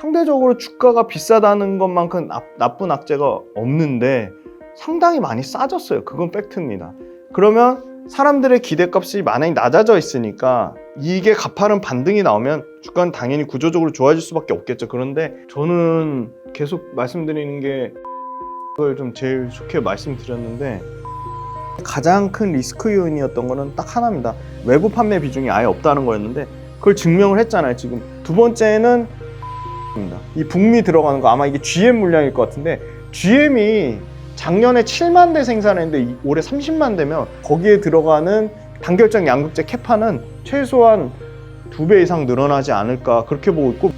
상대적으로 주가가 비싸다는 것만큼 나쁜 악재가 없는데 상당히 많이 싸졌어요. 그건 팩트입니다. 그러면 사람들의 기대값이 많이 낮아져 있으니까 이게 가파른 반등이 나오면 주가는 당연히 구조적으로 좋아질 수밖에 없겠죠. 그런데 저는 계속 말씀드리는 게 그걸 좀 제일 좋게 말씀드렸는데 가장 큰 리스크 요인이었던 거는 딱 하나입니다. 외부 판매 비중이 아예 없다는 거였는데 그걸 증명을 했잖아요. 지금 두 번째는 이 북미 들어가는 거 아마 이게 GM 물량일 것 같은데 GM이 작년에 7만 대 생산했는데 올해 30만 대면 거기에 들어가는 단결적 양극재 캐파는 최소한 2배 이상 늘어나지 않을까 그렇게 보고 있고.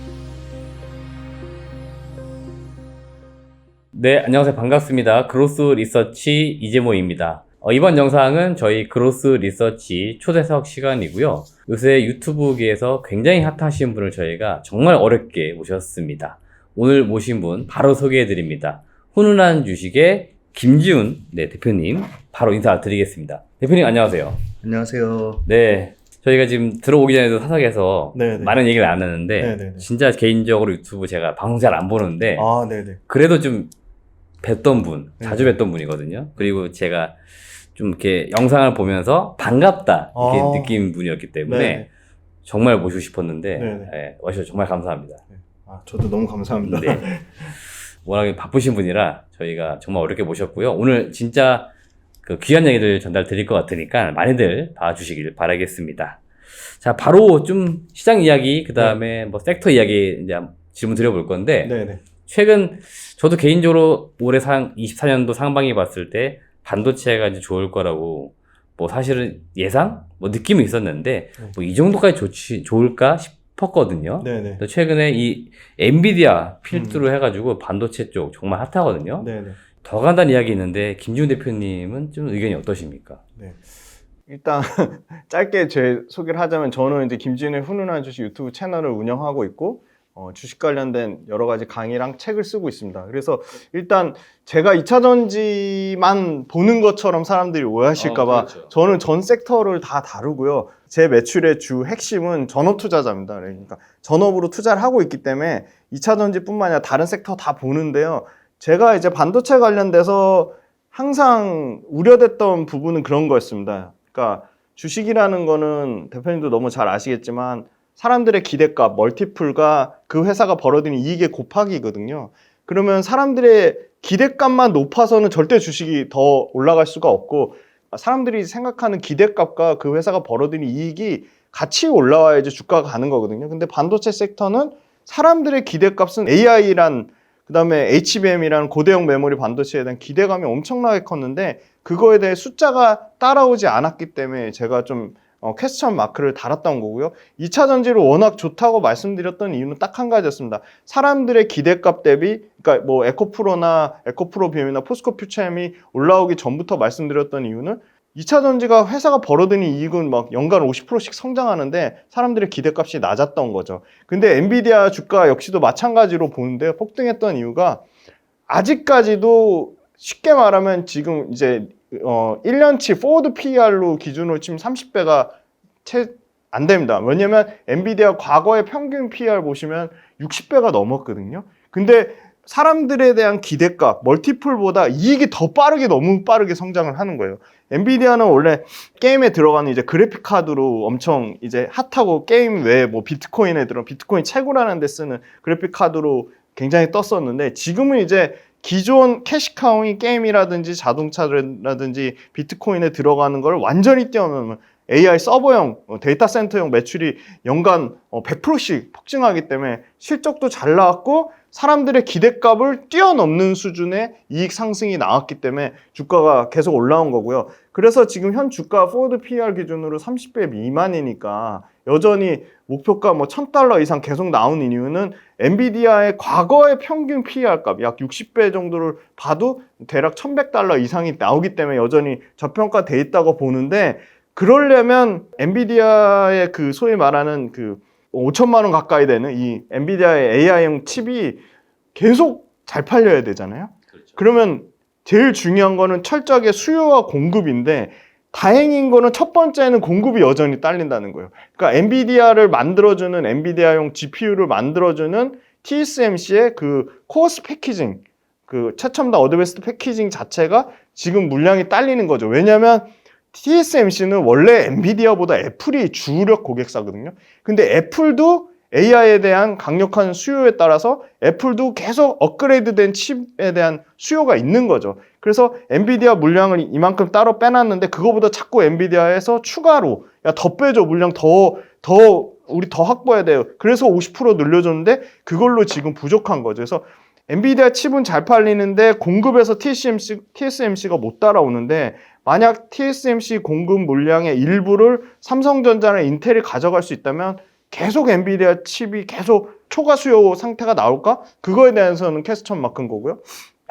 네, 안녕하세요. 반갑습니다. 그로스 리서치 이재모입니다. 이번 영상은 저희 그로스 리서치 초대석 시간이고요. 요새 유튜브계에서 굉장히 핫하신 분을 저희가 정말 어렵게 모셨습니다. 오늘 모신 분 바로 소개해드립니다. 훈훈한 주식의 김지훈 대표님 바로 인사드리겠습니다. 대표님 안녕하세요. 안녕하세요. 네, 저희가 지금 들어오기 전에도 사석에서 많은 얘기를 안 했는데 진짜 개인적으로 유튜브 제가 방송 잘 안 보는데 그래도 좀 뵀던 분, 자주 뵀던 분이거든요. 그리고 제가 좀 이렇게 영상을 보면서 반갑다 이렇게 느낀 분이었기 때문에 정말 모시고 싶었는데 와주셔서 정말 감사합니다. 저도 너무 감사합니다. 네. 워낙에 바쁘신 분이라 저희가 정말 어렵게 모셨고요. 오늘 진짜 그 귀한 얘기를 전달 드릴 것 같으니까 많이들 봐주시길 바라겠습니다. 자, 바로 좀 시장 이야기, 그 다음에 뭐 섹터 이야기 이제 질문 드려볼 건데 최근 저도 개인적으로 올해 24년도 상반기 봤을 때 반도체가 이제 좋을 거라고 뭐 사실은 예상? 뭐 느낌이 있었는데 뭐 이 정도까지 좋을까 싶었거든요. 또 최근에 이 엔비디아 필두로 해가지고 반도체 쪽 정말 핫하거든요. 더 간단한 이야기 있는데 김지훈 대표님은 좀 의견이 어떠십니까? 일단 짧게 제 소개를 하자면 저는 이제 김지훈의 훈훈한 주식 유튜브 채널을 운영하고 있고 주식 관련된 여러 가지 강의랑 책을 쓰고 있습니다. 그래서 일단 제가 2차 전지만 보는 것처럼 사람들이 오해하실까봐 저는 전 섹터를 다 다루고요. 제 매출의 주 핵심은 전업 투자자입니다. 그러니까 전업으로 투자를 하고 있기 때문에 2차 전지뿐만 아니라 다른 섹터 다 보는데요. 제가 이제 반도체 관련돼서 항상 우려됐던 부분은 그런 거였습니다. 그러니까 주식이라는 거는 대표님도 너무 잘 아시겠지만 사람들의 기대값, 멀티플과 그 회사가 벌어들인 이익의 곱하기거든요. 그러면 사람들의 기대값만 높아서는 절대 주식이 더 올라갈 수가 없고 사람들이 생각하는 기대값과 그 회사가 벌어들인 이익이 같이 올라와야지 주가가 가는 거거든요. 근데 반도체 섹터는 사람들의 기대값은 AI란 그다음에 HBM이라는 고대형 메모리 반도체에 대한 기대감이 엄청나게 컸는데 그거에 대해 숫자가 따라오지 않았기 때문에 제가 좀 퀘스천 마크를 달았던 거고요. 2차 전지로 워낙 좋다고 말씀드렸던 이유는 딱 한 가지였습니다. 사람들의 기대값 대비, 그러니까 뭐 에코프로나 에코프로비움이나 포스코 퓨처엠이 올라오기 전부터 말씀드렸던 이유는 2차 전지가 회사가 벌어들인 이익은 막 연간 50%씩 성장하는데 사람들의 기대값이 낮았던 거죠. 근데 엔비디아 주가 역시도 마찬가지로 보는데 폭등했던 이유가 아직까지도 쉽게 말하면 지금 이제 1년치 포워드 PER로 기준으로 치면 30배가 채 안 됩니다. 왜냐면 엔비디아 과거의 평균 PER 보시면 60배가 넘었거든요. 근데 사람들에 대한 기대값, 멀티플보다 이익이 더 빠르게 너무 빠르게 성장을 하는 거예요. 엔비디아는 원래 게임에 들어가는 이제 그래픽 카드로 엄청 이제 핫하고 게임 외에 뭐 비트코인에 비트코인 채굴하는 데 쓰는 그래픽 카드로 굉장히 떴었는데 지금은 이제 기존 캐시카우이 게임이라든지 자동차라든지 비트코인에 들어가는 걸 완전히 뛰어넘는 AI 서버형, 데이터 센터형 매출이 연간 100%씩 폭증하기 때문에 실적도 잘 나왔고 사람들의 기대값을 뛰어넘는 수준의 이익 상승이 나왔기 때문에 주가가 계속 올라온 거고요. 그래서 지금 현 주가 포워드 PER 기준으로 30배 미만이니까 여전히 목표가 뭐 $1,000 이상 계속 나오는 이유는 엔비디아의 과거의 평균 PER 값 약 60배 정도를 봐도 대략 $1,100 이상이 나오기 때문에 여전히 저평가돼 있다고 보는데 그러려면 엔비디아의 그 소위 말하는 그 5천만 원 가까이 되는 이 엔비디아의 AI형 칩이 계속 잘 팔려야 되잖아요. 그러면 제일 중요한 거는 철저하게 수요와 공급인데 다행인 거는 첫 번째는 공급이 여전히 딸린다는 거예요. 그러니까 엔비디아를 만들어주는 엔비디아용 GPU를 만들어주는 TSMC의 그 코어스 패키징, 그 최첨단 어드밴스드 패키징 자체가 지금 물량이 딸리는 거죠. 왜냐하면 TSMC는 원래 엔비디아보다 애플이 주력 고객사거든요. 근데 애플도 AI에 대한 강력한 수요에 따라서 애플도 계속 업그레이드된 칩에 대한 수요가 있는 거죠. 그래서 엔비디아 물량을 이만큼 따로 빼놨는데 그거보다 자꾸 엔비디아에서 추가로 야, 더 빼줘. 물량 우리 더 확보해야 돼요. 그래서 50% 늘려줬는데 그걸로 지금 부족한 거죠. 그래서 엔비디아 칩은 잘 팔리는데 공급에서 TSMC가 못 따라오는데 만약 TSMC 공급 물량의 일부를 삼성전자나 인텔이 가져갈 수 있다면 계속 엔비디아 칩이 계속 초과 수요 상태가 나올까? 그거에 대해서는 퀘스천 마크인 거고요.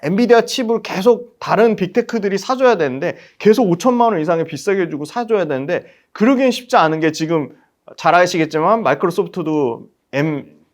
엔비디아 칩을 계속 다른 빅테크들이 사줘야 되는데 계속 5천만 원 이상의 비싸게 주고 사줘야 되는데 그러기엔 쉽지 않은 게 지금 잘 아시겠지만 마이크로소프트도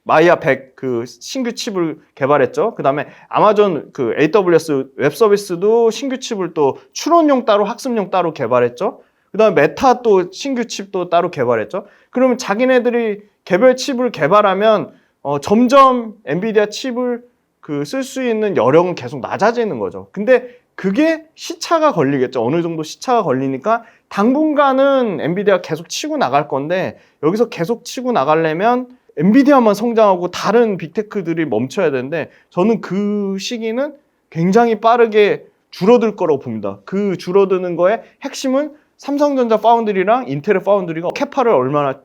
마이아 100 그 신규 칩을 개발했죠. 그 다음에 아마존 그 AWS 웹 서비스도 신규 칩을 또 추론용 따로 학습용 따로 개발했죠. 그 다음에 메타 또 신규 칩도 따로 개발했죠. 그러면 자기네들이 개별 칩을 개발하면 점점 엔비디아 칩을 그 쓸 수 있는 여력은 계속 낮아지는 거죠. 근데 그게 시차가 걸리겠죠. 어느 정도 시차가 걸리니까 당분간은 엔비디아 계속 치고 나갈 건데 여기서 계속 치고 나가려면 엔비디아만 성장하고 다른 빅테크들이 멈춰야 되는데 저는 그 시기는 굉장히 빠르게 줄어들 거라고 봅니다. 그 줄어드는 거에 핵심은 삼성전자 파운드리랑 인텔의 파운드리가 캐파를 얼마나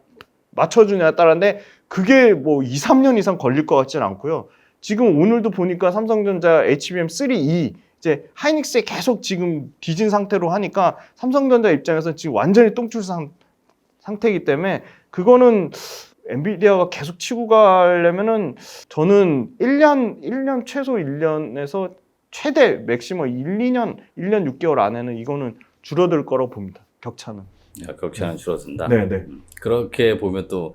맞춰주냐에 따라인데 그게 뭐 2, 3년 이상 걸릴 것 같지는 않고요. 지금 오늘도 보니까 삼성전자 HBM3E 이제 하이닉스에 계속 지금 뒤진 상태로 하니까 삼성전자 입장에서 지금 완전히 똥줄 상태이기 때문에 그거는 엔비디아가 계속 치고 가려면은 저는 1년 최소 1년에서 최대 맥시멈 1년 6개월 안에는 이거는 줄어들 거라고 봅니다. 격차는. 격차는 줄어든다. 네네. 그렇게 보면 또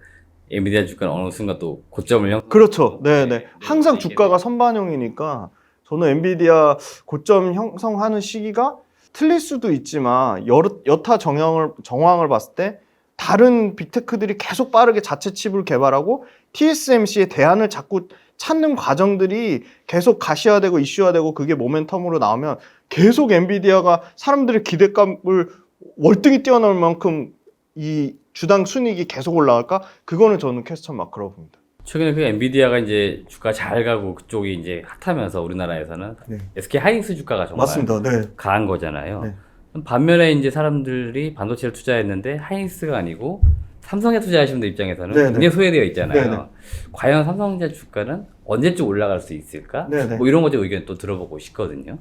엔비디아 주가는 어느 순간 또 고점을 그렇죠. 네네. 항상 주가가 선반영이니까 저는 엔비디아 고점 형성하는 시기가 틀릴 수도 있지만 여타 정황을 봤을 때 다른 빅테크들이 계속 빠르게 자체 칩을 개발하고 TSMC의 대안을 자꾸 찾는 과정들이 계속 가시화되고 이슈화되고 그게 모멘텀으로 나오면 계속 엔비디아가 사람들의 기대감을 월등히 뛰어넘을 만큼 이 주당 순이익이 계속 올라갈까? 그거는 저는 퀘스천 마크라고 봅니다. 최근에 그 엔비디아가 이제 주가 잘 가고 그쪽이 이제 핫하면서 우리나라에서는 네. SK 하이닉스 주가가 정말 맞습니다. 네. 강한 거잖아요. 네. 반면에 이제 사람들이 반도체를 투자했는데 하이닉스가 아니고 삼성에 투자하시는 분들 입장에서는 네네. 굉장히 소외되어 있잖아요. 네네. 과연 삼성전자 주가는 언제쯤 올라갈 수 있을까? 네네. 뭐 이런 거좀 의견 또 들어보고 싶거든요.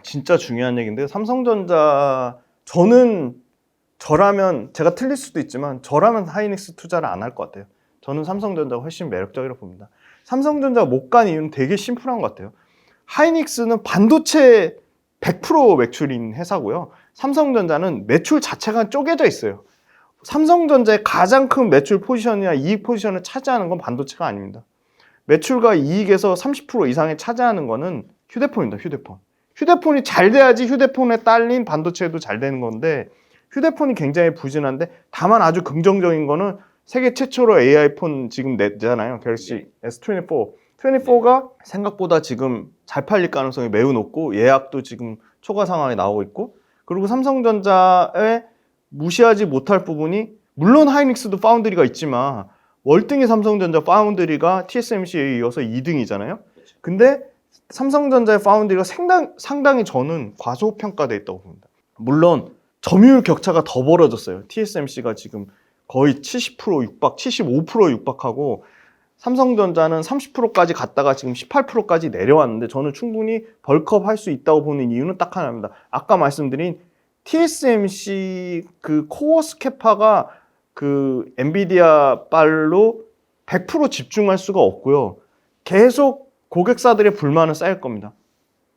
진짜 중요한 얘기인데 삼성전자 저라면 제가 틀릴 수도 있지만 저라면 하이닉스 투자를 안 할 것 같아요. 저는 삼성전자가 훨씬 매력적이라고 봅니다. 삼성전자가 못 간 이유는 되게 심플한 것 같아요. 하이닉스는 반도체 100% 매출인 회사고요. 삼성전자는 매출 자체가 쪼개져 있어요. 삼성전자의 가장 큰 매출 포지션이나 이익 포지션을 차지하는 건 반도체가 아닙니다. 매출과 이익에서 30% 이상을 차지하는 거는 휴대폰입니다. 휴대폰이 잘 돼야지 휴대폰에 딸린 반도체도 잘 되는 건데 휴대폰이 굉장히 부진한데 다만 아주 긍정적인 거는 세계 최초로 AI 폰 지금 냈잖아요. 갤럭시 S24. 24가 생각보다 지금 잘 팔릴 가능성이 매우 높고 예약도 지금 초과 상황에 나오고 있고 그리고 삼성전자에 무시하지 못할 부분이 물론 하이닉스도 파운드리가 있지만 월등히 삼성전자 파운드리가 TSMC에 이어서 2등이잖아요. 근데 삼성전자의 파운드리가 상당히 저는 과소평가되어 있다고 봅니다. 물론 점유율 격차가 더 벌어졌어요. TSMC가 지금 거의 70% 육박, 75% 육박하고 삼성전자는 30%까지 갔다가 지금 18%까지 내려왔는데 저는 충분히 벌크업 할 수 있다고 보는 이유는 딱 하나입니다. 아까 말씀드린 TSMC 그 코어 스캐파가 그 엔비디아 빨로 100% 집중할 수가 없고요. 계속 고객사들의 불만은 쌓일 겁니다.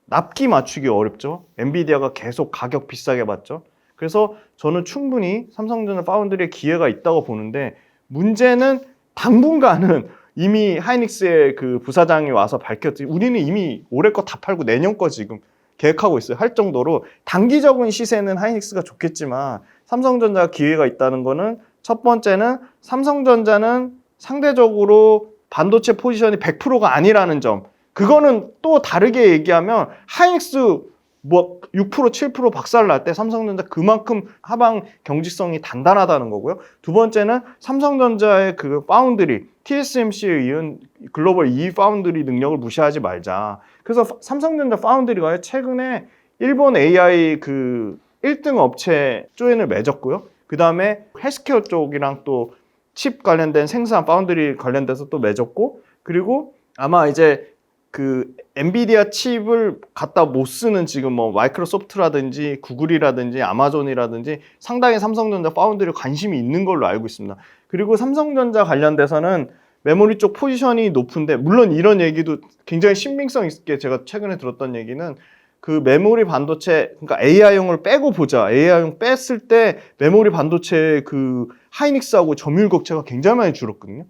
납기 맞추기 어렵죠. 엔비디아가 계속 가격 비싸게 받죠. 그래서 저는 충분히 삼성전자 파운드리에 기회가 있다고 보는데 문제는 당분간은 이미 하이닉스의 그 부사장이 와서 밝혔지 우리는 이미 올해 거 다 팔고 내년 거 지금 계획하고 있어요. 할 정도로 단기적인 시세는 하이닉스가 좋겠지만 삼성전자가 기회가 있다는 거는 첫 번째는 삼성전자는 상대적으로 반도체 포지션이 100%가 아니라는 점. 그거는 또 다르게 얘기하면 하이닉스 뭐 6%, 7% 박살날 때 삼성전자 그만큼 하방 경직성이 단단하다는 거고요. 두 번째는 삼성전자의 그 파운드리, TSMC에 이은 글로벌 2위 파운드리 능력을 무시하지 말자. 그래서 삼성전자 파운드리가 최근에 일본 AI 그 1등 업체 조인을 맺었고요. 그 다음에 헬스케어 쪽이랑 또 칩 관련된 생산 파운드리 관련돼서 또 맺었고, 그리고 아마 이제 그 엔비디아 칩을 갖다 못 쓰는 지금 뭐 마이크로소프트라든지 구글이라든지 아마존이라든지 상당히 삼성전자 파운드리 관심이 있는 걸로 알고 있습니다. 그리고 삼성전자 관련돼서는 메모리 쪽 포지션이 높은데, 물론 이런 얘기도 굉장히 신빙성 있게 제가 최근에 들었던 얘기는 그 메모리 반도체, 그러니까 AI용을 빼고 보자. AI용 뺐을 때 메모리 반도체 그 하이닉스하고 점유율 격차가 굉장히 많이 줄었거든요.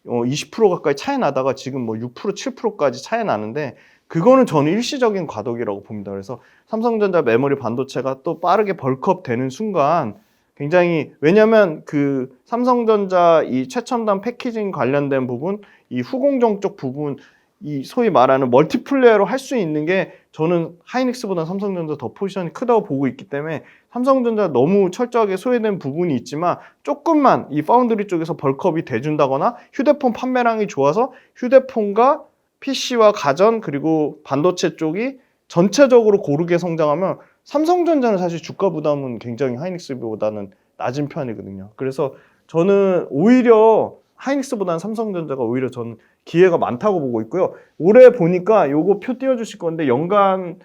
20% 가까이 차이 나다가 지금 뭐 6%, 7%까지 차이 나는데, 그거는 저는 일시적인 과도기라고 봅니다. 그래서 삼성전자 메모리 반도체가 또 빠르게 벌크업 되는 순간 굉장히, 왜냐면 그 삼성전자 이 최첨단 패키징 관련된 부분, 이 후공정 쪽 부분, 이 소위 말하는 멀티플레이어로 할 수 있는 게 저는 하이닉스보다 삼성전자 더 포지션이 크다고 보고 있기 때문에 삼성전자 너무 철저하게 소외된 부분이 있지만 조금만 이 파운드리 쪽에서 벌크업이 돼준다거나 휴대폰 판매량이 좋아서 휴대폰과 PC와 가전 그리고 반도체 쪽이 전체적으로 고르게 성장하면 삼성전자는 사실 주가 부담은 굉장히 하이닉스보다는 낮은 편이거든요. 그래서 저는 오히려 하이닉스보다는 삼성전자가 오히려 저는 기회가 많다고 보고 있고요. 올해 보니까 요거 표 띄워주실 건데 연간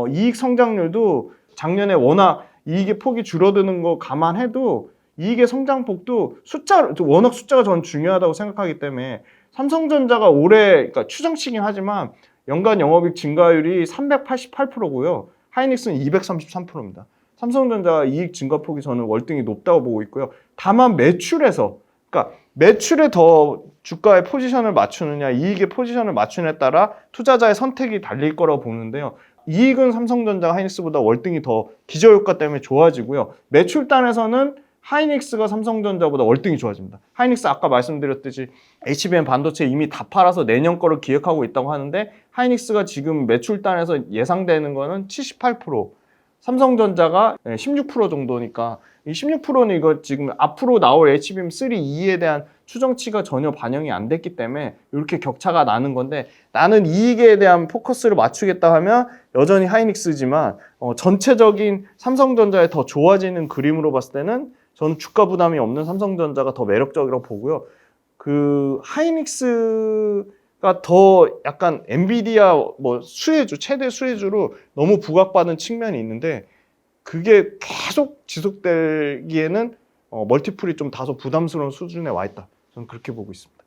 이익 성장률도 작년에 워낙 이익의 폭이 줄어드는 거 감안해도 이익의 성장폭도 워낙 숫자가 저는 중요하다고 생각하기 때문에 삼성전자가 올해, 그러니까 추정치긴 하지만 연간 영업이익 증가율이 388%고요. 하이닉스는 233%입니다. 삼성전자 이익 증가폭이 저는 월등히 높다고 보고 있고요. 다만 매출에서, 그러니까 매출에 더 주가의 포지션을 맞추느냐, 이익의 포지션을 맞추느냐에 따라 투자자의 선택이 달릴 거라고 보는데요. 이익은 삼성전자가 하이닉스보다 월등히 더 기저효과 때문에 좋아지고요. 매출단에서는 하이닉스가 삼성전자보다 월등히 좋아집니다. 하이닉스 아까 말씀드렸듯이 HBM 반도체 이미 다 팔아서 내년 거를 기획하고 있다고 하는데, 하이닉스가 지금 매출단에서 예상되는 거는 78%, 삼성전자가 16% 정도니까, 이 16%는 이거 지금 앞으로 나올 HBM3 2에 대한 추정치가 전혀 반영이 안 됐기 때문에 이렇게 격차가 나는 건데, 나는 이익에 대한 포커스를 맞추겠다 하면 여전히 하이닉스지만 전체적인 삼성전자에 더 좋아지는 그림으로 봤을 때는 저는 주가 부담이 없는 삼성전자가 더 매력적이라고 보고요. 그 하이닉스가 더 약간 엔비디아 뭐 수혜주, 최대 수혜주로 너무 부각받은 측면이 있는데, 그게 계속 지속되기에는 멀티플이 좀 다소 부담스러운 수준에 와 있다. 저는 그렇게 보고 있습니다.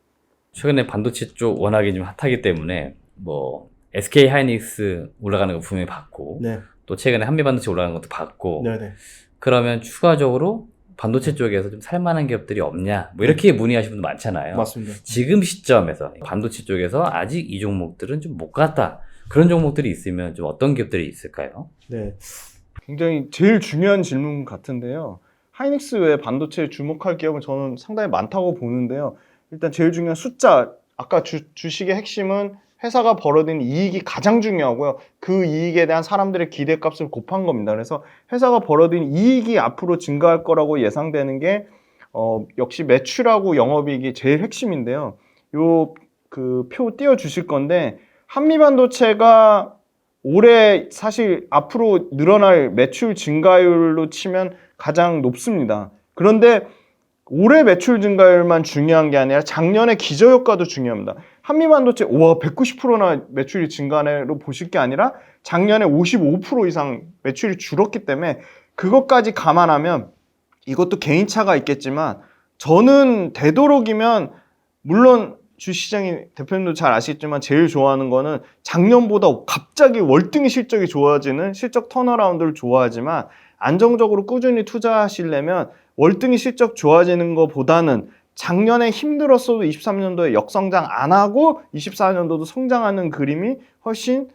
최근에 반도체 쪽 워낙에 좀 핫하기 때문에 뭐 SK 하이닉스 올라가는 거 분명히 봤고, 네. 또 최근에 한미 반도체 올라가는 것도 봤고, 네네. 그러면 추가적으로 반도체 쪽에서 좀 살만한 기업들이 없냐, 뭐 이렇게 문의하시는 분들 많잖아요. 맞습니다. 지금 시점에서 반도체 쪽에서 아직 이 종목들은 좀 못 갔다, 그런 종목들이 있으면 좀 어떤 기업들이 있을까요? 네. 굉장히 제일 중요한 질문 같은데요. 하이닉스 외에 반도체에 주목할 기업은 저는 상당히 많다고 보는데요. 일단 제일 중요한 숫자, 아까 주식의 핵심은 회사가 벌어들인 이익이 가장 중요하고요. 그 이익에 대한 사람들의 기대값을 곱한 겁니다. 그래서 회사가 벌어들인 이익이 앞으로 증가할 거라고 예상되는 게 역시 매출하고 영업이익이 제일 핵심인데요. 요 그 표 띄워주실 건데, 한미반도체가 올해 사실 앞으로 늘어날 매출 증가율로 치면 가장 높습니다. 그런데 올해 매출 증가율만 중요한 게 아니라 작년의 기저효과도 중요합니다. 한미반도체 190%나 매출이 증가로 보실 게 아니라 작년에 55% 이상 매출이 줄었기 때문에 그것까지 감안하면, 이것도 개인차가 있겠지만 저는 되도록이면, 물론 주시장이 대표님도 잘 아시겠지만 제일 좋아하는 거는 작년보다 갑자기 월등히 실적이 좋아지는 실적 턴어라운드를 좋아하지만, 안정적으로 꾸준히 투자하시려면 월등히 실적 좋아지는 것보다는 작년에 힘들었어도 23년도에 역성장 안 하고 24년도도 성장하는 그림이 훨씬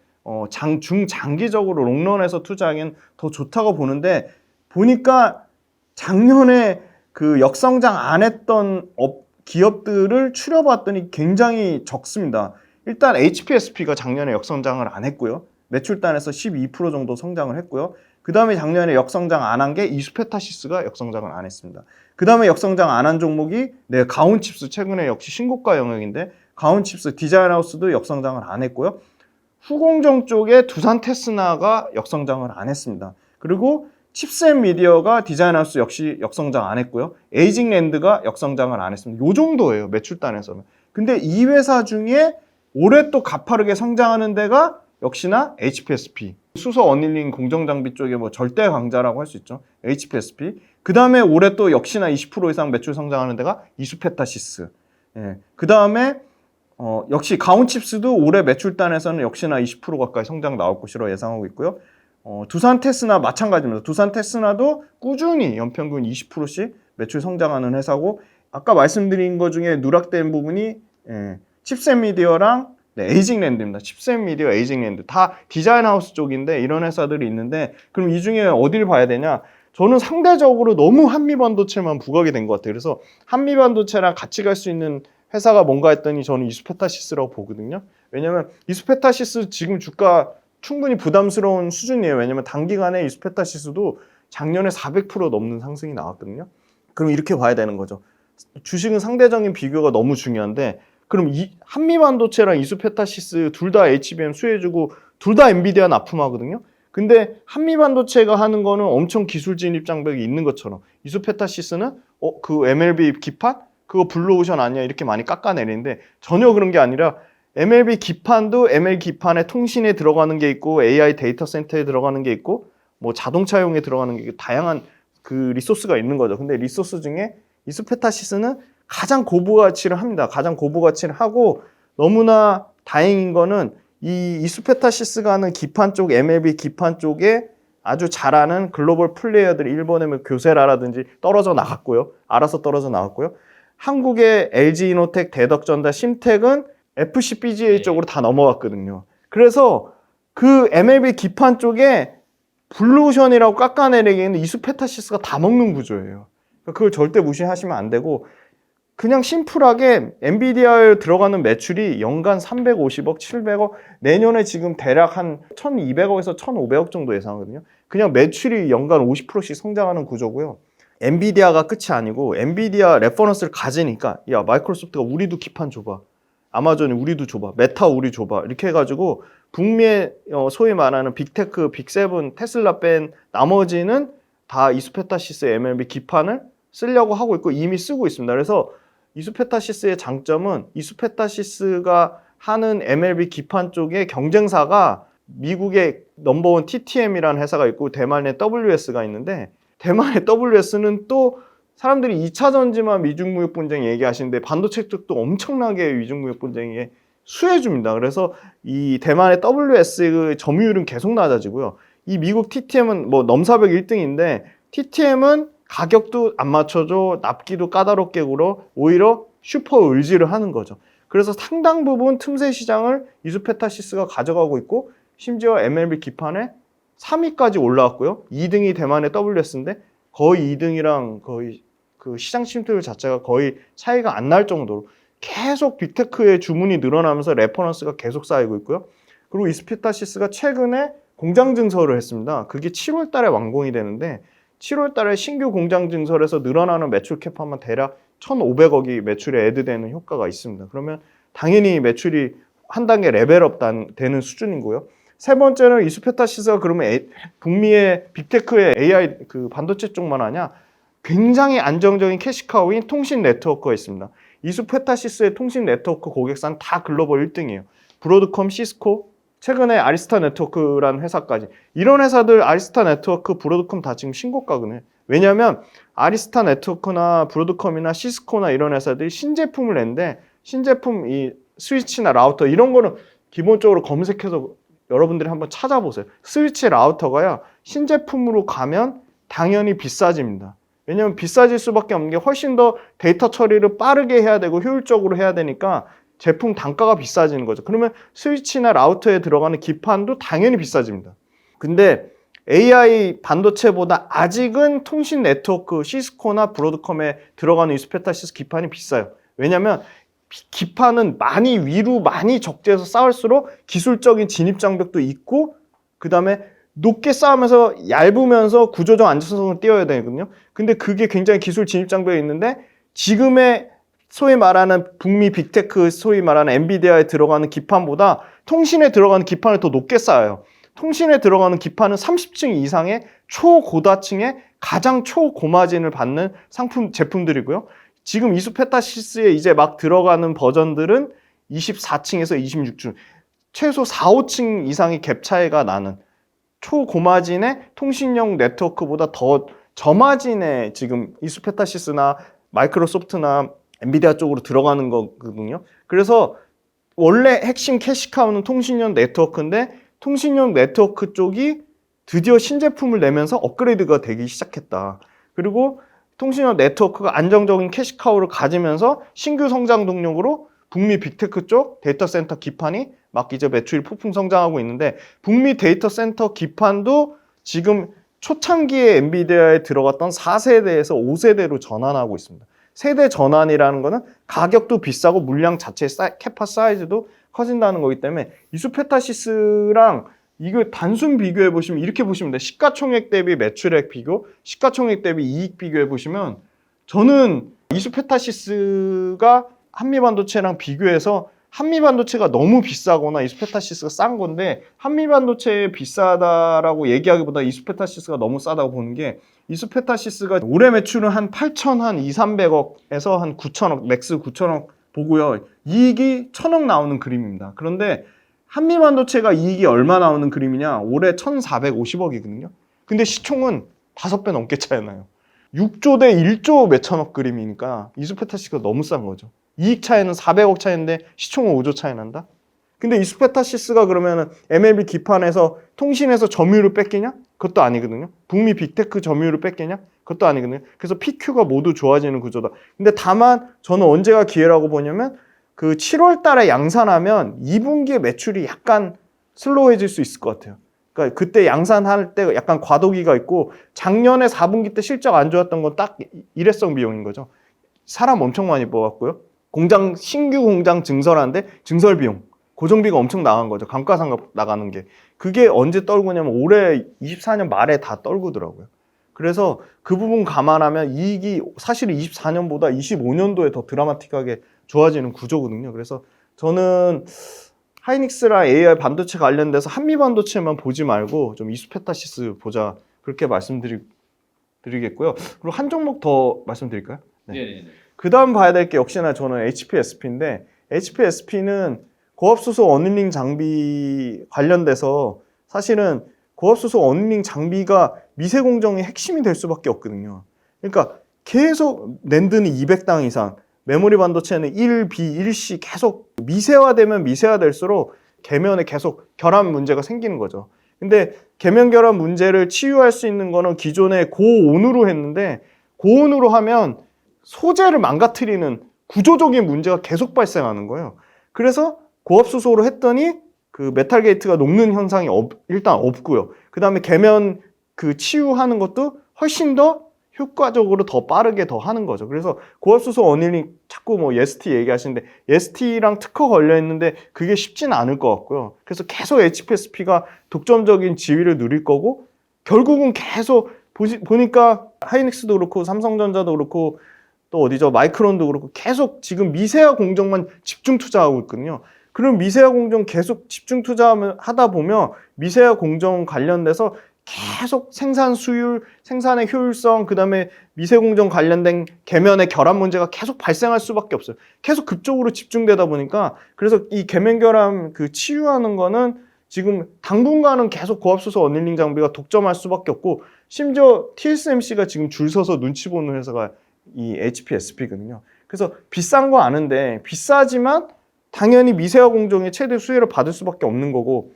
중장기적으로 롱런에서 투자하기엔 더 좋다고 보는데, 보니까 작년에 그 역성장 안 했던 기업들을 추려봤더니 굉장히 적습니다. 일단 HPSP가 작년에 역성장을 안 했고요. 매출단에서 12% 정도 성장을 했고요. 그 다음에 작년에 역성장 안 한 게 이수페타시스가 역성장을 안 했습니다. 그 다음에 역성장 안 한 종목이 가온칩스, 최근에 역시 신고가 영역인데 가온칩스, 디자인하우스도 역성장을 안 했고요. 후공정 쪽에 두산 테스나가 역성장을 안 했습니다. 그리고 칩셋미디어가 디자인하우스 역시 역성장 안 했고요. 에이징랜드가 역성장을 안 했습니다. 요 정도예요, 매출단에서는. 근데 이 회사 중에 올해 또 가파르게 성장하는 데가 역시나 HPSP. 수소 어닐링 공정장비 쪽에 뭐 절대 강자라고 할 수 있죠. HPSP. 그 다음에 올해 또 역시나 20% 이상 매출 성장하는 데가 이수페타시스. 예. 그 다음에 역시 가온칩스도 올해 매출단에서는 역시나 20% 가까이 성장 나올 것으로 예상하고 있고요. 두산 테스나 마찬가지입니다. 두산 테스나도 꾸준히 연평균 20%씩 매출 성장하는 회사고, 아까 말씀드린 것 중에 누락된 부분이 칩셋미디어랑 에이징랜드입니다. 칩셋미디어, 에이징랜드 다 디자인하우스 쪽인데 이런 회사들이 있는데, 그럼 이 중에 어디를 봐야 되냐? 저는 상대적으로 너무 한미반도체만 부각이 된 것 같아요. 그래서 한미반도체랑 같이 갈 수 있는 회사가 뭔가 했더니 저는 이수페타시스라고 보거든요. 왜냐면 이수페타시스 지금 주가 충분히 부담스러운 수준이에요. 왜냐면 단기간에 이수페타시스도 작년에 400% 넘는 상승이 나왔거든요. 그럼 이렇게 봐야 되는 거죠. 주식은 상대적인 비교가 너무 중요한데, 그럼 이 한미반도체랑 이수페타시스 둘 다 HBM 수혜주고 둘 다 엔비디아 납품하거든요. 근데 한미반도체가 하는 거는 엄청 기술 진입 장벽이 있는 것처럼 이수페타시스는 그 MLB 기판? 그거 블루오션 아니야? 이렇게 많이 깎아내리는데 전혀 그런 게 아니라 MLB 기판도 ML 기판에 통신에 들어가는 게 있고 AI 데이터 센터에 들어가는 게 있고 뭐 자동차용에 들어가는 게 있고 다양한 그 리소스가 있는 거죠. 근데 리소스 중에 이수페타시스는 가장 고부 가치를 합니다. 가장 고부 가치를 하고, 너무나 다행인 거는 이 이수페타시스가 하는 기판 쪽, MLB 기판 쪽에 아주 잘하는 글로벌 플레이어들이 일본의 뭐 교세라라든지 떨어져 나갔고요. 알아서 떨어져 나갔고요. 한국의 LG이노텍, 대덕전자, 심텍은 FCBGA 쪽으로 다 넘어갔거든요. 그래서 그 MLB 기판 쪽에 블루오션이라고 깎아내리기에는 이수페타시스가 다 먹는 구조예요. 그걸 절대 무시하시면 안 되고, 그냥 심플하게 엔비디아에 들어가는 매출이 연간 350억, 700억, 내년에 지금 대략 한 1200억에서 1500억 정도 예상하거든요. 그냥 매출이 연간 50%씩 성장하는 구조고요. 엔비디아가 끝이 아니고 엔비디아 레퍼런스를 가지니까 야, 마이크로소프트가 우리도 기판 줘봐, 아마존이 우리도 줘봐, 메타 우리 줘봐, 이렇게 해가지고 북미의 소위 말하는 빅테크, 빅세븐, 테슬라 뺀 나머지는 다 이수페타시스 MLB 기판을 쓰려고 하고 있고 이미 쓰고 있습니다. 그래서 이수페타시스의 장점은 이수페타시스가 하는 MLB 기판 쪽의 경쟁사가 미국의 넘버원 TTM이라는 회사가 있고 대만의 WS가 있는데, 대만의 WS는 또 사람들이 2차 전지만 미중무역 분쟁 얘기하시는데 반도체 쪽도 엄청나게 미중무역 분쟁에 수혜줍니다. 그래서 이 대만의 WS의 점유율은 계속 낮아지고요. 이 미국 TTM은 뭐 넘사벽 1등인데 TTM은 가격도 안 맞춰줘, 납기도 까다롭게 굴어, 오히려 슈퍼 을지를 하는 거죠. 그래서 상당 부분 틈새 시장을 이수페타시스가 가져가고 있고, 심지어 MLB 기판에 3위까지 올라왔고요. 2등이 대만의 WS인데 거의 2등이랑 거의 그 시장 침투율 자체가 거의 차이가 안 날 정도로 계속 빅테크의 주문이 늘어나면서 레퍼런스가 계속 쌓이고 있고요. 그리고 이수페타시스가 최근에 공장 증설을 했습니다. 그게 7월 달에 완공이 되는데 7월 달에 신규 공장 증설에서 늘어나는 매출 캐파만 대략 1,500억이 매출에 애드되는 효과가 있습니다. 그러면 당연히 매출이 한 단계 레벨업 되는 수준이고요. 세 번째는 이수페타시스가 그러면 북미의 빅테크의 AI 그 반도체 쪽만 하냐? 굉장히 안정적인 캐시카우인 통신 네트워크가 있습니다. 이수페타시스의 통신 네트워크 고객사는 다 글로벌 1등이에요. 브로드컴, 시스코, 최근에 아리스타 네트워크라는 회사까지. 이런 회사들 아리스타 네트워크, 브로드컴 다 지금 신고가거든요. 왜냐하면 아리스타 네트워크나 브로드컴이나 시스코나 이런 회사들이 신제품을 낸데, 신제품 이 스위치나 라우터 이런 거는 기본적으로 검색해서 여러분들이 한번 찾아보세요. 스위치 라우터가요, 신제품으로 가면 당연히 비싸집니다. 왜냐하면 비싸질 수밖에 없는 게 훨씬 더 데이터 처리를 빠르게 해야 되고 효율적으로 해야 되니까 제품 단가가 비싸지는 거죠. 그러면 스위치나 라우터에 들어가는 기판도 당연히 비싸집니다. 근데 AI 반도체보다 아직은 통신 네트워크, 시스코나 브로드컴에 들어가는 이수페타시스 기판이 비싸요. 왜냐면 기판은 많이 위로 많이 적재해서 쌓을수록 기술적인 진입 장벽도 있고 그 다음에 높게 쌓으면서 얇으면서 구조적 안정성을 띄워야 되거든요. 근데 그게 굉장히 기술 진입 장벽이 있는데 지금의 소위 말하는 북미 빅테크 소위 말하는 엔비디아에 들어가는 기판보다 통신에 들어가는 기판을 더 높게 쌓아요. 통신에 들어가는 기판은 30층 이상의 초고다층의 가장 초고마진을 받는 제품들이고요. 지금 이수페타시스에 이제 막 들어가는 버전들은 24층에서 26층, 최소 4, 5층 이상의 갭 차이가 나는 초고마진의 통신용 네트워크보다 더 저마진의 지금 이수페타시스나 마이크로소프트나 엔비디아 쪽으로 들어가는 거거든요. 그래서 원래 핵심 캐시카우는 통신용 네트워크인데 통신용 네트워크 쪽이 드디어 신제품을 내면서 업그레이드가 되기 시작했다. 그리고 통신용 네트워크가 안정적인 캐시카우를 가지면서 신규 성장 동력으로 북미 빅테크 쪽 데이터 센터 기판이 막 이제 매출이 폭풍 성장하고 있는데 북미 데이터 센터 기판도 지금 초창기에 엔비디아에 들어갔던 4세대에서 5세대로 전환하고 있습니다. 세대 전환이라는 거는 가격도 비싸고 물량 자체의 캐파 사이즈도 커진다는 거기 때문에 이수페타시스랑 이거 단순 비교해 보시면 이렇게 보시면 돼요. 시가총액 대비 매출액 비교, 시가총액 대비 이익 비교해 보시면 저는 이수페타시스가 한미반도체랑 비교해서 한미반도체가 너무 비싸거나 이수페타시스가 싼 건데 한미반도체 비싸다라고 얘기하기보다 이수페타시스가 너무 싸다고 보는 게 이수페타시스가 올해 매출은 한 8천 한 2, 300억에서 한 9천억, 맥스 9천억 보고요. 이익이 1,000억 나오는 그림입니다. 그런데 한미반도체가 이익이 얼마 나오는 그림이냐? 올해 1,450억이거든요. 근데 시총은 5배 넘게 차이 나요. 6조 대 1조 몇천억 그림이니까 이수페타시스가 너무 싼 거죠. 이익 차이는 400억 차이인데 시총은 5조 차이 난다? 근데 이수페타시스가 그러면은 MLB 기판에서 통신에서 점유율을 뺏기냐? 그것도 아니거든요. 북미 빅테크 점유율을 뺏기냐? 그것도 아니거든요. 그래서 PQ가 모두 좋아지는 구조다. 근데 다만 저는 언제가 기회라고 보냐면 그 7월 달에 양산하면 2분기에 매출이 약간 슬로우해질 수 있을 것 같아요. 그러니까 그때 양산할 때 약간 과도기가 있고 작년에 4분기 때 실적 안 좋았던 건 딱 일회성 비용인 거죠. 사람 엄청 많이 뽑았고요. 신규 공장 증설하는데 증설 비용, 고정비가 엄청 나간 거죠. 감가상각 나가는 게. 그게 언제 떨구냐면 올해 24년 말에 다 떨구더라고요. 그래서 그 부분 감안하면 이익이 사실 24년보다 25년도에 더 드라마틱하게 좋아지는 구조거든요. 그래서 저는 하이닉스랑 AI 반도체 관련돼서 한미 반도체만 보지 말고 좀 이수페타시스 보자 그렇게 말씀드리겠고요. 그리고 한 종목 더 말씀드릴까요? 네. 그 다음 봐야 될 게 역시나 저는 HPSP인데 HPSP는 고압수소 어닝링 장비 관련돼서 사실은 고압수소 어닝링 장비가 미세 공정의 핵심이 될 수밖에 없거든요. 그러니까 계속 낸드는 200당 이상, 메모리 반도체는 1B, 1C 계속 미세화되면 미세화될수록 계면에 계속 결함 문제가 생기는 거죠. 근데 계면 결함 문제를 치유할 수 있는 거는 기존에 고온으로 했는데 고온으로 하면 소재를 망가뜨리는 구조적인 문제가 계속 발생하는 거예요. 그래서 고압수소로 했더니 그 메탈 게이트가 녹는 현상이 일단 없고요. 그 다음에 계면 그 치유하는 것도 훨씬 더 효과적으로 더 빠르게 더 하는 거죠. 그래서 고압수소 어닐링 자꾸 뭐 예스티 얘기하시는데 예스티랑 특허 걸려 있는데 그게 쉽지는 않을 것 같고요. 그래서 계속 HPSP가 독점적인 지위를 누릴 거고 결국은 계속 보니까 하이닉스도 그렇고 삼성전자도 그렇고 또 어디죠? 마이크론도 그렇고 계속 지금 미세화 공정만 집중 투자하고 있거든요. 그럼 미세화 공정 계속 집중 투자하다 보면 미세화 공정 관련돼서 계속 생산 수율, 생산의 효율성, 그 다음에 미세 공정 관련된 계면의 결함 문제가 계속 발생할 수밖에 없어요. 계속 그쪽으로 집중되다 보니까 그래서 이 계면 결함 그 치유하는 거는 지금 당분간은 계속 고압수소 어닐링 장비가 독점할 수밖에 없고 심지어 TSMC가 지금 줄 서서 눈치 보는 회사가 이 HPSP거든요. 그래서 비싼 거 아는데 비싸지만 당연히 미세화 공정의 최대 수혜를 받을 수밖에 없는 거고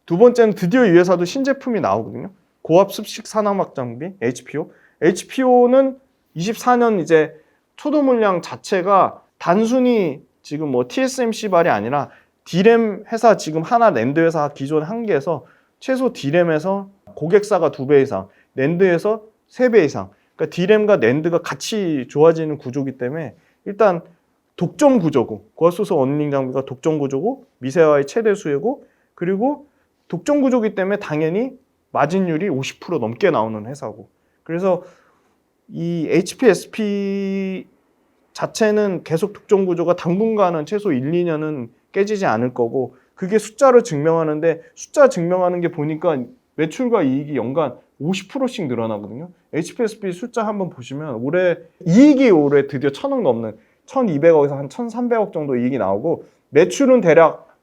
두 번째는 드디어 이 회사도 신제품이 나오거든요. 고압 습식 산화막 장비 HPO. HPO는 24년 이제 초도 물량 자체가 단순히 지금 뭐 TSMC 발이 아니라 D램 회사 지금 하나 낸드 회사 기존 한 개에서 최소 D램에서 고객사가 2배 이상, 낸드에서 3배 이상. 그러니까 D램과 낸드가 같이 좋아지는 구조이기 때문에 일단 독점 구조고, 고압수소 어닝 장비가 독점 구조고, 미세화의 최대 수혜고, 그리고 독점 구조기 때문에 당연히 마진율이 50% 넘게 나오는 회사고. 그래서 이 HPSP 자체는 계속 독점 구조가 당분간은 최소 1, 2년은 깨지지 않을 거고, 그게 숫자로 증명하는데, 숫자 증명하는 게 보니까 매출과 이익이 연간 50%씩 늘어나거든요. HPSP 숫자 한번 보시면 이익이 올해 드디어 1,000억 넘는 1,200억에서 한 1,300억 정도 이익이 나오고, 매출은 대략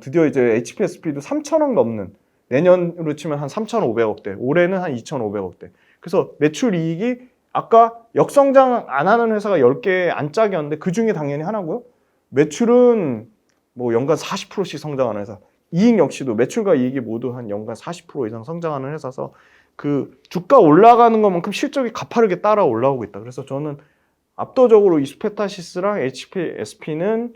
드디어 이제 HPSP도 3,000억 넘는, 내년으로 치면 한 3,500억대, 올해는 한 2,500억대. 그래서 매출 이익이 아까 역성장 안 하는 회사가 10개 안짝이었는데 그 중에 당연히 하나고요. 매출은 뭐 연간 40%씩 성장하는 회사. 이익 역시도 매출과 이익이 모두 한 연간 40% 이상 성장하는 회사서 그 주가 올라가는 것만큼 실적이 가파르게 따라 올라오고 있다. 그래서 저는 압도적으로 이스페타시스랑 HPSP는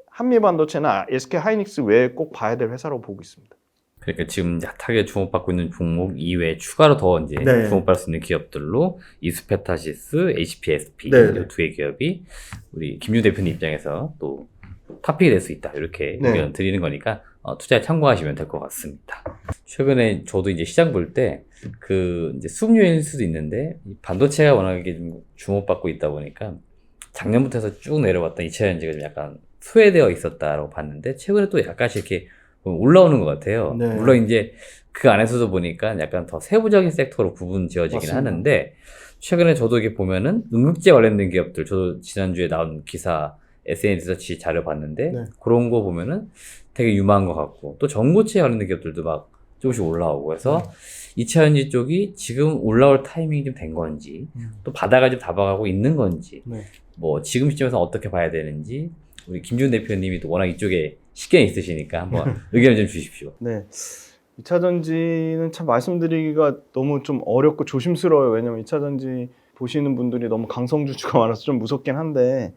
한미반도체나 SK 하이닉스 외에 꼭 봐야 될 회사라고 보고 있습니다. 그러니까 지금 얕하게 주목받고 있는 종목 이외에 추가로 더 이제 네. 주목받을 수 있는 기업들로 이스페타시스, HPSP 네. 이 두 개 기업이 우리 김유 대표님 입장에서 또 탑픽이 될 수 있다 이렇게 네. 의견 드리는 거니까 투자에 참고하시면 될 것 같습니다. 최근에 저도 이제 시장 볼 때 그 이제 수급요인일 수도 있는데 이 반도체가 워낙에 좀 주목받고 있다 보니까 작년부터 해서 쭉 내려왔던 2차전지가 좀 약간 소외되어 있었다라고 봤는데 최근에 또 약간씩 이렇게 올라오는 것 같아요. 네. 물론 이제 그 안에서도 보니까 약간 더 세부적인 섹터로 구분 지어지긴 맞습니다. 하는데 최근에 저도 이렇게 보면은 응급제 관련된 기업들 저도 지난주에 나온 기사 SN리서치 자료 봤는데 네. 그런 거 보면은 되게 유망한 것 같고 또 전고체 관련된 기업들도 막 조금씩 올라오고 해서 2차전지 쪽이 지금 올라올 타이밍이 좀 된 건지 또 바닥을 좀 잡아가고 있는 건지 네. 뭐 지금 시점에서 어떻게 봐야 되는지 우리 김준 대표님이 또 워낙 이쪽에 식견이 있으시니까 한번 의견을 좀 주십시오. 네. 2차 전지는 참 말씀드리기가 너무 좀 어렵고 조심스러워요. 왜냐면 2차 전지 보시는 분들이 너무 강성주주가 많아서 좀 무섭긴 한데,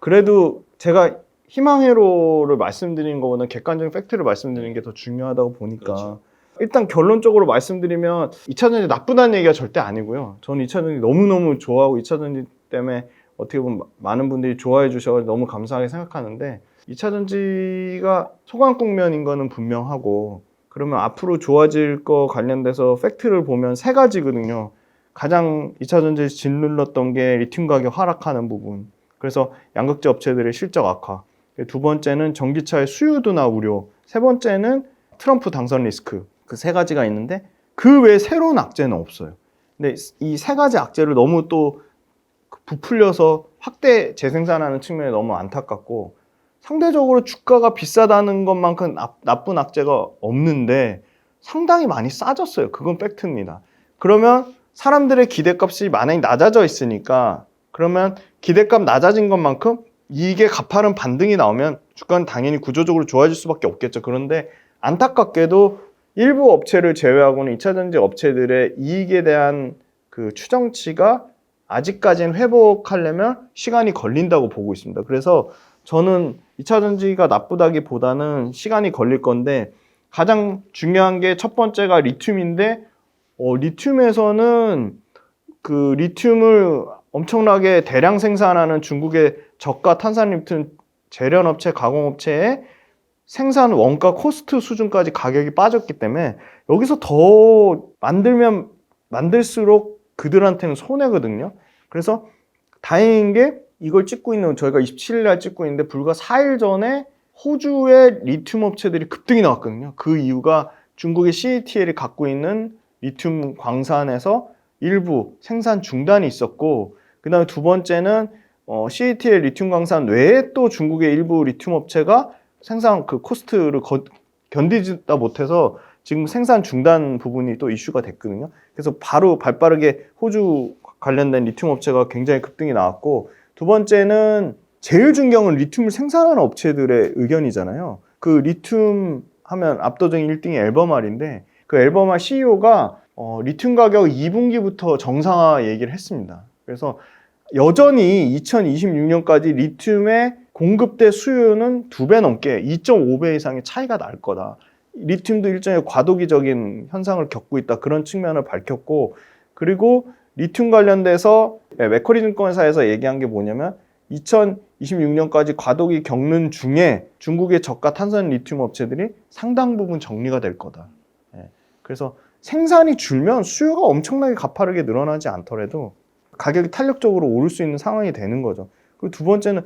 그래도 제가 희망회로를 말씀드리는 것보다 객관적인 팩트를 말씀드리는 게 더 중요하다고 보니까. 그렇죠. 일단 결론적으로 말씀드리면 2차 전지 나쁘다는 얘기가 절대 아니고요. 저는 2차 전지 너무너무 좋아하고 2차 전지 때문에 어떻게 보면 많은 분들이 좋아해 주셔서 너무 감사하게 생각하는데, 2차 전지가 소강 국면인 거는 분명하고, 그러면 앞으로 좋아질 거 관련돼서 팩트를 보면 세 가지거든요. 가장 2차 전지에서 짓눌렀던 게 리튬 가격 하락하는 부분. 그래서 양극재 업체들의 실적 악화. 두 번째는 전기차의 수요도나 우려. 세 번째는 트럼프 당선 리스크. 그 세 가지가 있는데 그 외에 새로운 악재는 없어요. 근데 이 세 가지 악재를 너무 또 부풀려서 확대 재생산하는 측면이 너무 안타깝고, 상대적으로 주가가 비싸다는 것만큼 나쁜 악재가 없는데 상당히 많이 싸졌어요. 그건 팩트입니다. 그러면 사람들의 기대값이 많이 낮아져 있으니까, 그러면 기대값 낮아진 것만큼 이익에 가파른 반등이 나오면 주가는 당연히 구조적으로 좋아질 수밖에 없겠죠. 그런데 안타깝게도 일부 업체를 제외하고는 2차전지 업체들의 이익에 대한 그 추정치가 아직까지는 회복하려면 시간이 걸린다고 보고 있습니다. 그래서 저는 2차전지가 나쁘다기보다는 시간이 걸릴 건데, 가장 중요한 게 첫 번째가 리튬인데, 리튬에서는 그 리튬을 엄청나게 대량 생산하는 중국의 저가 탄산리튬 재련업체, 가공업체의 생산 원가 코스트 수준까지 가격이 빠졌기 때문에 여기서 더 만들면 만들수록 그들한테는 손해거든요. 그래서 다행인 게 이걸 찍고 있는, 저희가 27일 날 찍고 있는데 불과 4일 전에 호주의 리튬 업체들이 급등이 나왔거든요. 그 이유가 중국의 CATL이 갖고 있는 리튬 광산에서 일부 생산 중단이 있었고, 그 다음에 두 번째는 CATL 리튬 광산 외에 또 중국의 일부 리튬 업체가 생산 그 코스트를 견디지다 못해서 지금 생산 중단 부분이 또 이슈가 됐거든요. 그래서 바로 발빠르게 호주 관련된 리튬 업체가 굉장히 급등이 나왔고, 두 번째는 제일 중요한 건 리튬을 생산하는 업체들의 의견이잖아요. 그 리튬 하면 압도적인 1등이 엘버말인데, 그 엘버말 CEO가 리튬 가격 2분기부터 정상화 얘기를 했습니다. 그래서 여전히 2026년까지 리튬의 공급대 수요는 2배 넘게 2.5배 이상의 차이가 날 거다. 리튬도 일종의 과도기적인 현상을 겪고 있다. 그런 측면을 밝혔고, 그리고 리튬 관련돼서 맥쿼리 증권사에서 얘기한 게 뭐냐면 2026년까지 과도기 겪는 중에 중국의 저가 탄산 리튬 업체들이 상당 부분 정리가 될 거다. 예. 그래서 생산이 줄면 수요가 엄청나게 가파르게 늘어나지 않더라도 가격이 탄력적으로 오를 수 있는 상황이 되는 거죠. 그리고 두 번째는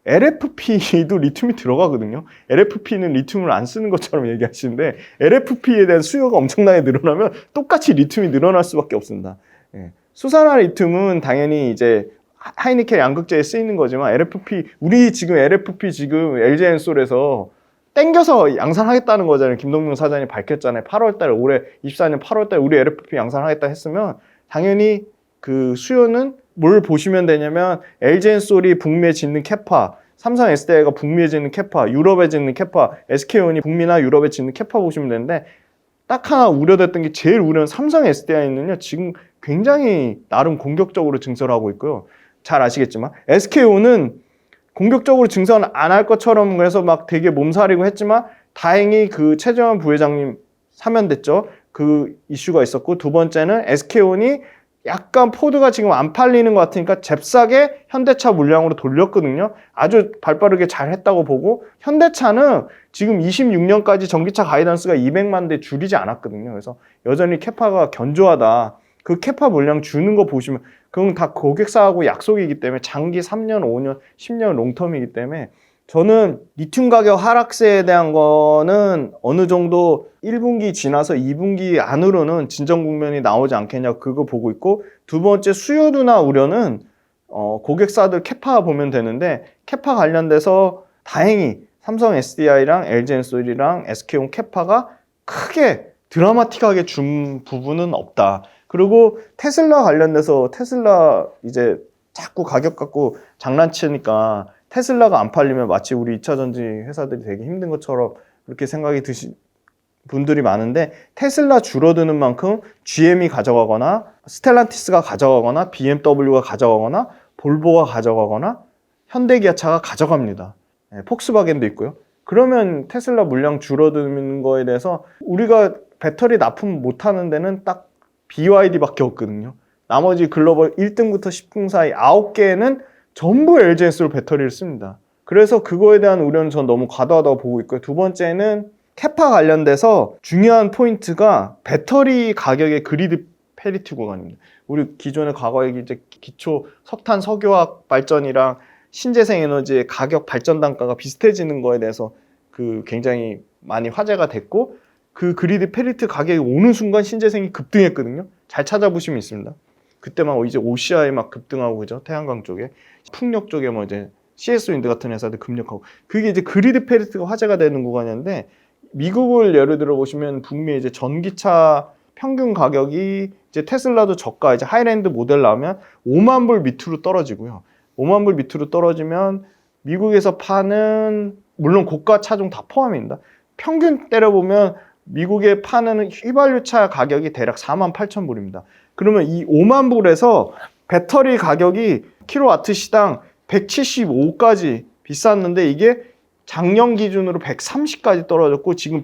LFP도 리튬이 들어가거든요. LFP는 리튬을 안 쓰는 것처럼 얘기하시는데 LFP에 대한 수요가 엄청나게 늘어나면 똑같이 리튬이 늘어날 수밖에 없습니다. 예. 수산화 리튬은 당연히 이제 하이니켈 양극재에 쓰이는 거지만 LFP, 우리 지금 LFP 지금 LG엔솔에서 땡겨서 양산하겠다는 거잖아요. 김동명 사장이 밝혔잖아요. 8월 달에, 올해 24년 8월 달에 우리 LFP 양산하겠다 했으면 당연히 그 수요는 뭘 보시면 되냐면 LG엔솔이 북미에 짓는 캐파, 삼성 SDI가 북미에 짓는 캐파, 유럽에 짓는 캐파, SK온이 북미나 유럽에 짓는 캐파 보시면 되는데 딱 하나 우려됐던 게 제일 우려는 삼성 SDI는요. 지금 굉장히 나름 공격적으로 증설하고 있고요. 잘 아시겠지만 SK온은 공격적으로 증설 안 할 것처럼 그래서 막 되게 몸살이고 했지만 다행히 그 최재원 부회장님 사면됐죠. 그 이슈가 있었고 두 번째는 SK온이 약간 포드가 지금 안 팔리는 것 같으니까 잽싸게 현대차 물량으로 돌렸거든요. 아주 발빠르게 잘 했다고 보고 현대차는 지금 26년까지 전기차 가이던스가 200만 대 줄이지 않았거든요. 그래서 여전히 캐파가 견조하다. 그 캐파 물량 주는 거 보시면 그건 다 고객사하고 약속이기 때문에 장기 3년, 5년, 10년 롱텀이기 때문에 저는 리튬 가격 하락세에 대한 거는 어느 정도 1분기 지나서 2분기 안으로는 진정 국면이 나오지 않겠냐 그거 보고 있고 두 번째 수요 둔화 우려는 고객사들 캐파 보면 되는데 캐파 관련돼서 다행히 삼성 SDI랑 LG엔솔이랑 SK온 캐파가 크게 드라마틱하게 준 부분은 없다. 그리고 테슬라 관련돼서 테슬라 이제 자꾸 가격 갖고 장난치니까 테슬라가 안 팔리면 마치 우리 2차 전지 회사들이 되게 힘든 것처럼 그렇게 생각이 드신 분들이 많은데 테슬라 줄어드는 만큼 GM이 가져가거나 스텔란티스가 가져가거나 BMW가 가져가거나 볼보가 가져가거나 현대기아차가 가져갑니다. 네, 폭스바겐도 있고요. 그러면 테슬라 물량 줄어드는 거에 대해서 우리가 배터리 납품 못하는 데는 딱 BYD밖에 없거든요. 나머지 글로벌 1등부터 10등 사이 9개는 전부 LG엔솔 배터리를 씁니다. 그래서 그거에 대한 우려는 전 너무 과도하다고 보고 있고요. 두 번째는 캐파 관련돼서 중요한 포인트가 배터리 가격의 그리드 페리티 구간입니다. 우리 기존의 과거에 이제 기초 석탄 석유화학 발전이랑 신재생 에너지의 가격 발전 단가가 비슷해지는 거에 대해서 그 굉장히 많이 화제가 됐고 그 그리드 페리티 가격이 오는 순간 신재생이 급등했거든요. 잘 찾아보시면 있습니다. 그때 막 이제 OCI 막 급등하고 그죠? 태양광 쪽에 풍력 쪽에 뭐 이제 CS 윈드 같은 회사들 급력하고 그게 이제 그리드 페리티가 화제가 되는 구간인데 미국을 예를 들어 보시면 북미 이제 전기차 평균 가격이 이제 테슬라도 저가 이제 하이랜드 모델 나오면 5만 불 밑으로 떨어지고요. 5만 불 밑으로 떨어지면 미국에서 파는 물론 고가 차종 다 포함입니다. 평균 때려보면 미국에 파는 휘발유차 가격이 대략 4만 8천 불입니다. 그러면 이 5만 불에서 배터리 가격이 킬로와트 시당 175까지 비쌌는데 이게 작년 기준으로 130까지 떨어졌고 지금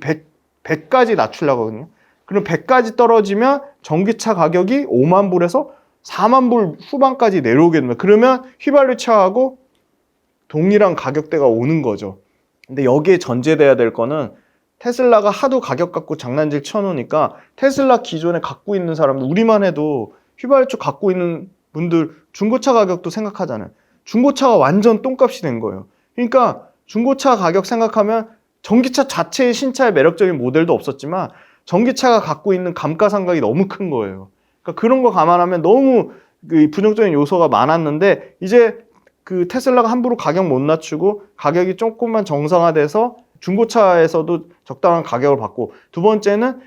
100까지 낮추려고 하거든요. 그럼 100까지 떨어지면 전기차 가격이 5만 불에서 4만 불 후반까지 내려오게 됩니다. 그러면 휘발유차하고 동일한 가격대가 오는 거죠. 근데 여기에 전제돼야 될 거는 테슬라가 하도 가격 갖고 장난질 쳐놓으니까 테슬라 기존에 갖고 있는 사람들 우리만 해도 휘발유차 갖고 있는 분들 중고차 가격도 생각하잖아요. 중고차가 완전 똥값이 된 거예요. 그러니까 중고차 가격 생각하면 전기차 자체의 신차의 매력적인 모델도 없었지만 전기차가 갖고 있는 감가상각이 너무 큰 거예요. 그러니까 그런 거 감안하면 너무 그 부정적인 요소가 많았는데 이제 그 테슬라가 함부로 가격 못 낮추고 가격이 조금만 정상화돼서 중고차에서도 적당한 가격을 받고 두 번째는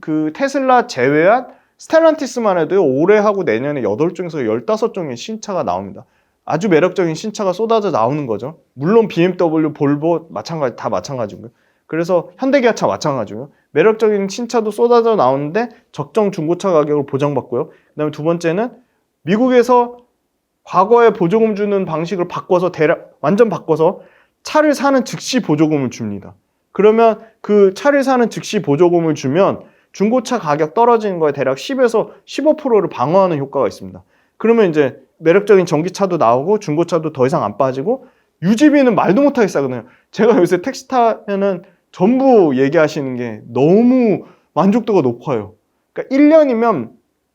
그 테슬라 제외한 스텔란티스만 해도 올해하고 내년에 8종에서 15종의 신차가 나옵니다. 아주 매력적인 신차가 쏟아져 나오는 거죠. 물론 BMW, 볼보 마찬가지 다 마찬가지고요. 그래서 현대기아차 마찬가지고요. 매력적인 신차도 쏟아져 나오는데 적정 중고차 가격을 보장받고요. 그다음에 두 번째는 미국에서 과거에 보조금 주는 방식을 바꿔서 완전 바꿔서 차를 사는 즉시 보조금을 줍니다. 그러면 그 차를 사는 즉시 보조금을 주면 중고차 가격 떨어지는 거에 대략 10에서 15%를 방어하는 효과가 있습니다. 그러면 이제 매력적인 전기차도 나오고 중고차도 더 이상 안 빠지고 유지비는 말도 못하게 싸거든요. 제가 요새 택시 타면은 전부 얘기하시는 게 너무 만족도가 높아요. 그러니까 1년이면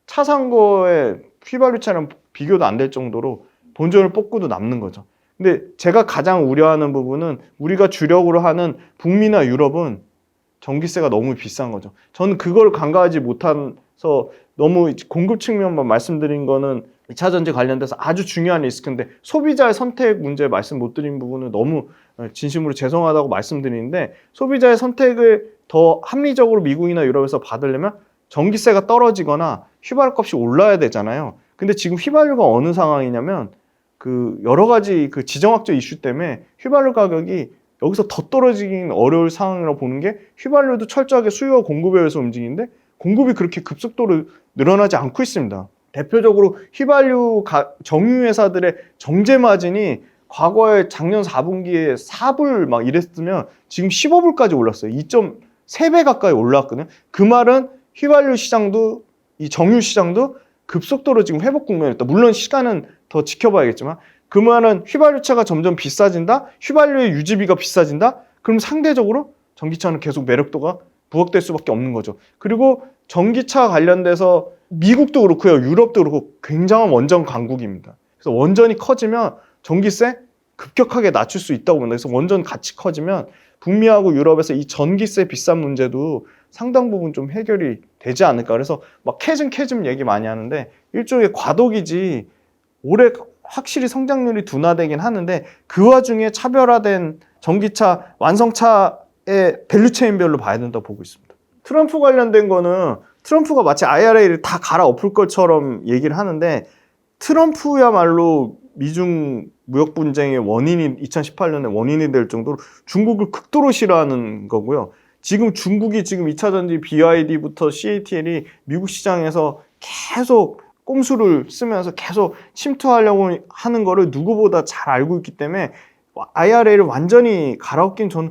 차 산 거에 휘발유차랑 비교도 안 될 정도로 본전을 뽑고도 남는 거죠. 근데 제가 가장 우려하는 부분은 우리가 주력으로 하는 북미나 유럽은 전기세가 너무 비싼 거죠. 저는 그걸 간과하지 못해서 너무 공급 측면만 말씀드린 거는 2차 전지 관련돼서 아주 중요한 리스크인데 소비자의 선택 문제 말씀 못 드린 부분은 너무 진심으로 죄송하다고 말씀드리는데 소비자의 선택을 더 합리적으로 미국이나 유럽에서 받으려면 전기세가 떨어지거나 휘발유 값이 올라야 되잖아요. 근데 지금 휘발유가 어느 상황이냐면 그 여러 가지 그 지정학적 이슈 때문에 휘발유 가격이 여기서 더 떨어지긴 어려울 상황이라고 보는 게 휘발유도 철저하게 수요와 공급에 의해서 움직이는데 공급이 그렇게 급속도로 늘어나지 않고 있습니다. 대표적으로 휘발유 정유회사들의 정제 마진이 과거에 작년 4분기에 4불 막 이랬으면 지금 15불까지 올랐어요. 2.3배 가까이 올랐거든요. 그 말은 휘발유 시장도 이 정유 시장도 급속도로 지금 회복 국면에 있다. 물론 시간은 더 지켜봐야겠지만 그 말은 휘발유차가 점점 비싸진다. 휘발유의 유지비가 비싸진다. 그럼 상대적으로 전기차는 계속 매력도가 부각될 수밖에 없는 거죠. 그리고 전기차 관련돼서 미국도 그렇고요. 유럽도 그렇고 굉장한 원전 강국입니다. 그래서 원전이 커지면 전기세 급격하게 낮출 수 있다고 봅니다. 그래서 원전 같이 커지면 북미하고 유럽에서 이 전기세 비싼 문제도 상당 부분 좀 해결이 되지 않을까. 그래서 막 캐즘 얘기 많이 하는데 일종의 과도기지 올해 확실히 성장률이 둔화되긴 하는데 그 와중에 차별화된 전기차 완성차의 밸류체인별로 봐야 된다고 보고 있습니다. 트럼프 관련된 거는 트럼프가 마치 IRA를 다 갈아엎을 것처럼 얘기를 하는데 트럼프야말로 미중 무역 분쟁의 원인이 2018년에 원인이 될 정도로 중국을 극도로 싫어하는 거고요. 지금 중국이 지금 2차 전지 BYD부터 CATL이 미국 시장에서 계속 꼼수를 쓰면서 계속 침투하려고 하는 거를 누구보다 잘 알고 있기 때문에 IRA를 완전히 갈아엎긴 전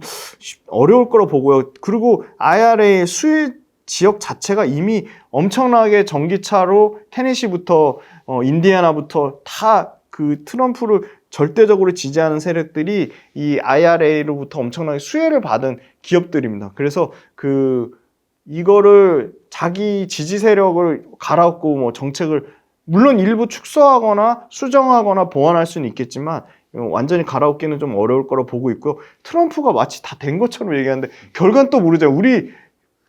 어려울 거라 보고요. 그리고 IRA 수혜 지역 자체가 이미 엄청나게 전기차로 테네시부터 인디애나부터 다 그 트럼프를 절대적으로 지지하는 세력들이 이 IRA로부터 엄청나게 수혜를 받은 기업들입니다. 그래서 이거를 자기 지지 세력을 갈아엎고 뭐 정책을 물론 일부 축소하거나 수정하거나 보완할 수는 있겠지만 완전히 갈아엎기는 좀 어려울 거라 보고 있고요. 트럼프가 마치 다 된 것처럼 얘기하는데 결과는 또 모르잖아요. 우리